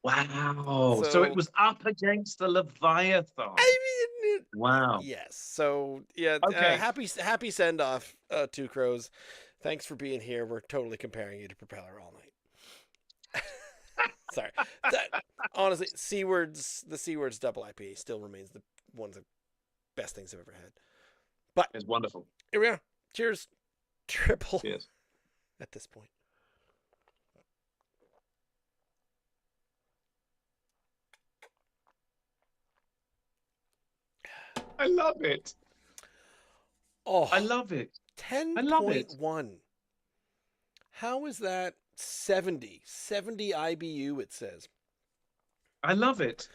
Wow. So it was up against the Leviathan. I mean, wow. Yes. So yeah. Okay. Happy send off, Two Crows. Thanks for being here. We're totally comparing you to Propeller all night. Sorry. Honestly, the C Words double IPA still remains one of the best things I've ever had. But it's wonderful. Here we are. Cheers. Triple. Cheers. At this point. I love it. Oh, I love it. 10.1. How is that 70 IBU, it says? I love it.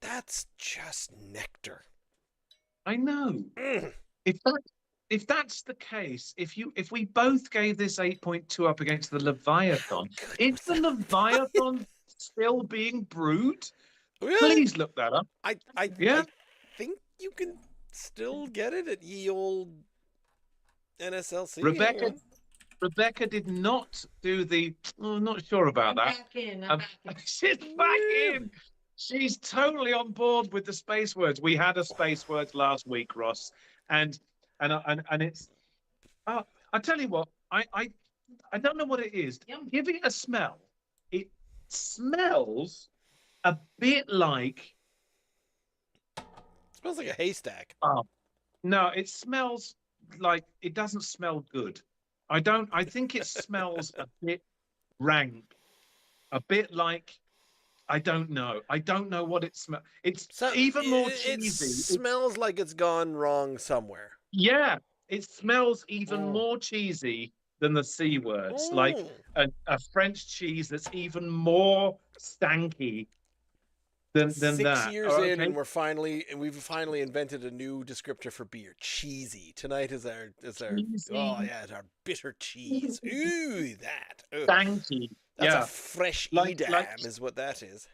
That's just nectar. I know. If that's the case, if we both gave this 8.2 up against the Leviathan, is the Leviathan still being brewed? Yeah. Please look that up. I think you can still get it at ye old NSLC. Rebecca did not do the. Oh, I'm not sure about that. I'm back in. She's back in. She's totally on board with the space words. We had a space words last week, Ross, and it's. I tell you what, I don't know what it is. Give it a smell. It smells a bit like. It smells like a haystack. Oh, no, it smells like it doesn't smell good. I think it smells a bit rank, a bit like. I don't know what it smells. It's even more cheesy. It smells like it's gone wrong somewhere. Yeah, it smells even more cheesy than the C words, like a French cheese that's even more stanky than that. 6 years in, and we've finally invented a new descriptor for beer. Cheesy. Tonight is our it's our bitter cheese. Ooh, that stanky. That's a fresh Edam, is what that is.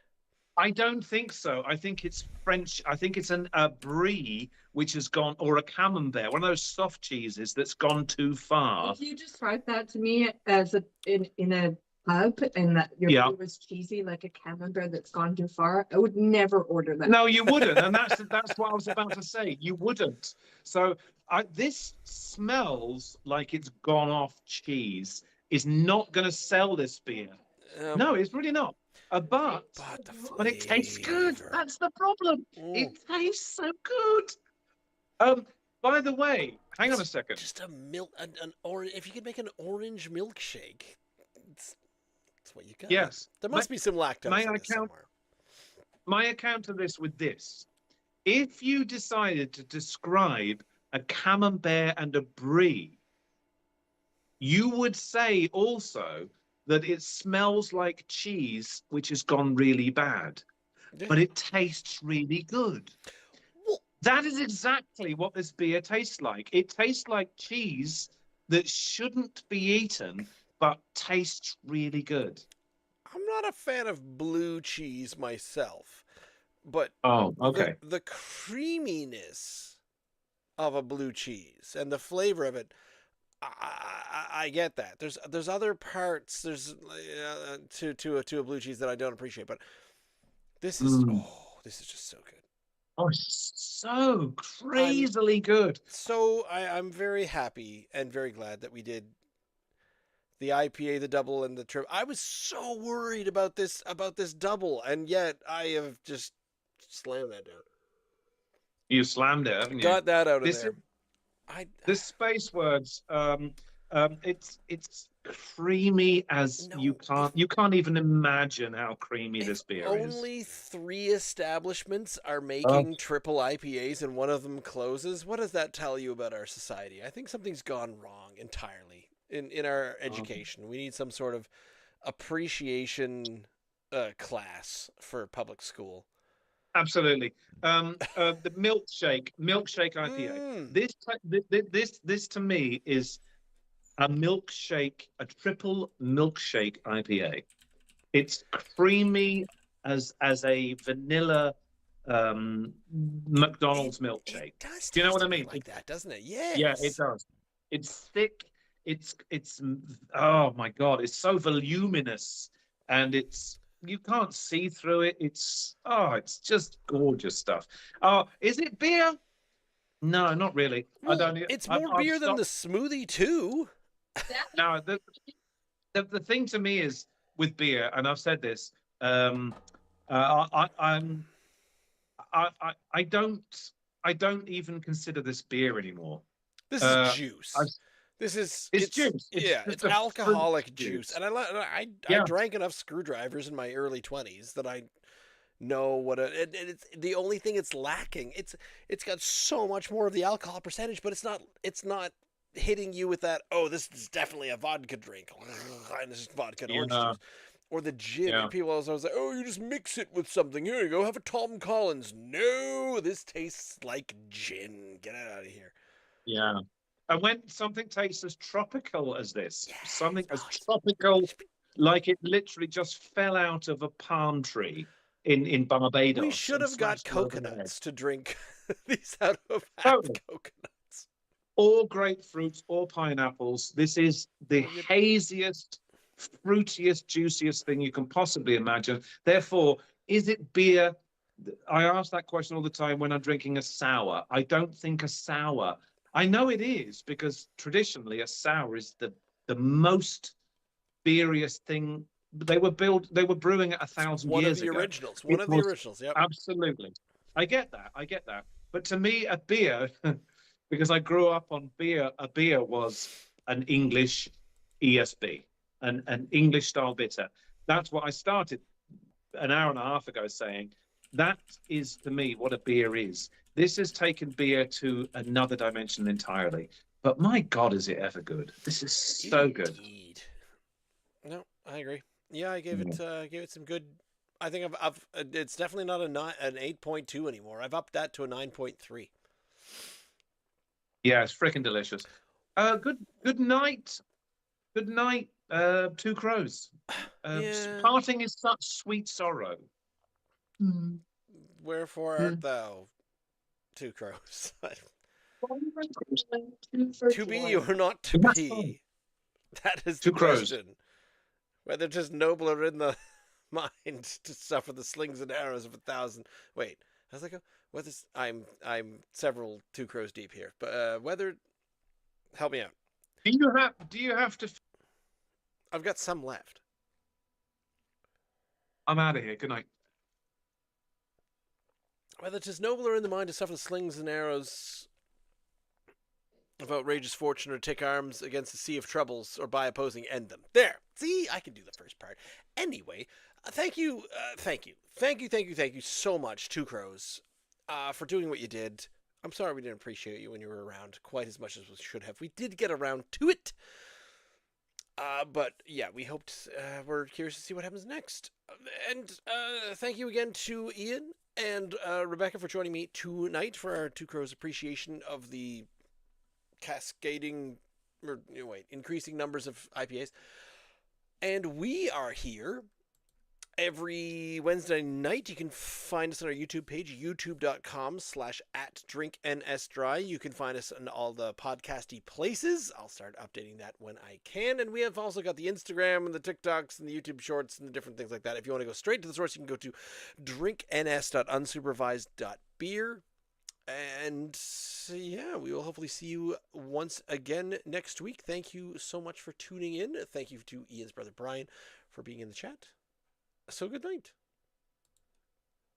I don't think so. I think it's French. I think it's a brie which has gone, or a camembert, one of those soft cheeses that's gone too far. If you describe that to me as in a pub and that your beer was cheesy like a camembert that's gone too far, I would never order that. No, you wouldn't, and that's what I was about to say. You wouldn't. So this smells like it's gone off cheese. Is not going to sell this beer. No, it's really not. But it tastes good. That's the problem. It tastes so good. By the way, hang on a second. Just a milk, an orange. If you could make an orange milkshake, it's what you got. Yes, there must be some lactose in this somewhere. My account of this with this: if you decided to describe a camembert and a brie, you would say also that it smells like cheese, which has gone really bad, but it tastes really good. That is exactly what this beer tastes like. It tastes like cheese that shouldn't be eaten, but tastes really good. I'm not a fan of blue cheese myself, but the creaminess of a blue cheese and the flavor of it, I get that. There's other parts. There's to a blue cheese that I don't appreciate, but this is this is just so good. Oh, so crazily good. So I'm very happy and very glad that we did the IPA, the double, and the triple. I was so worried about this double, and yet I have just slammed that down. You slammed it, haven't you? Got that out of there. This space words, it's creamy as you can't even imagine how creamy this beer is. Only 3 establishments are making triple IPAs and one of them closes. What does that tell you about our society? I think something's gone wrong entirely in our education. We need some sort of appreciation class for public school. Absolutely. The milkshake IPA. This to me is a triple milkshake IPA. It's creamy as a vanilla McDonald's milkshake. It does. Do you know what I mean? Like that, doesn't it? Yes. Yeah, it does. It's thick. It's oh my God! It's so voluminous, and it's you can't see through it. It's just gorgeous stuff. Oh, is it beer? No, not really. Well, I don't. It's I've, more I've beer than the stopped. smoothie too. No, the thing to me is with beer, and I've said this. I'm I don't even consider this beer anymore. This is Uh, juice. I've, It's juice. It's it's just a fruit alcoholic juice, juice. and I Yeah, drank enough screwdrivers in my early 20s that I know what it's the only thing it's lacking. It's got so much more of the alcohol percentage, but it's not hitting you with that. Oh, this is definitely a vodka drink, and this is vodka and orange yeah, juice. Or the gin. yeah, And people always say, oh, you just mix it with something. Here you go, have a Tom Collins. No, this tastes like gin. Get it out of here. yeah. And when something tastes as tropical as this, Yeah. something as Oh, tropical, like it literally just fell out of a palm tree in we Barbados should and have got smashed over the head. coconuts to drink these out of half Totally. coconuts. Or grapefruits or pineapples. This is the haziest, fruitiest, juiciest thing you can possibly imagine. Therefore, is it beer? I ask that question all the time when I'm drinking a sour. I don't think a sour. I know it is because traditionally a sour is the most beeriest thing. They were brewing it 1,000 years ago. One It of the was originals. Yep. absolutely. I get that. I get that. But to me, a beer, because I grew up on beer, a beer was an English ESB, an English style bitter. That's what I started an hour and a half ago saying. That is to me what a beer is. This has taken beer to another dimension entirely. But my God, is it ever good? This is so good. Indeed. No, I agree. Yeah, I gave it some good. I think I've it's definitely not an 8.2 anymore. I've upped that to a 9.3. Yeah, it's freaking delicious. Good night. Good night, Two Crows. Yeah. Parting is such sweet sorrow. Wherefore art thou, Two Crows? To be or not to That's fine. be? That is the Two Crows. question. Whether 'tis nobler in the mind to suffer the slings and arrows of 1,000. Wait, how's that go? Whether I'm several Two Crows deep here, but whether help me out. Do you have to? I've got some left. I'm out of here. Good night. Whether 'tis nobler in the mind to suffer the slings and arrows of outrageous fortune, or take arms against a sea of troubles, or by opposing end them. There. See, I can do the first part. Anyway, thank you so much, Two Crows, for doing what you did. I'm sorry we didn't appreciate you when you were around quite as much as we should have. We did get around to it. But yeah, we're curious to see what happens next. And thank you again to Ian and Rebecca for joining me tonight for our Two Crows appreciation of the increasing numbers of IPAs. And we are here every Wednesday night. You can find us on our YouTube page, youtube.com/@drinknsdry. You can find us on all the podcasty places. I'll start updating that when I can. And we have also got the Instagram and the TikToks and the YouTube shorts and the different things like that. If you want to go straight to the source, you can go to drinkns.unsupervised.beer. And yeah, we will hopefully see you once again next week. Thank you so much for tuning in. Thank you to Ian's brother Brian for being in the chat. So good night.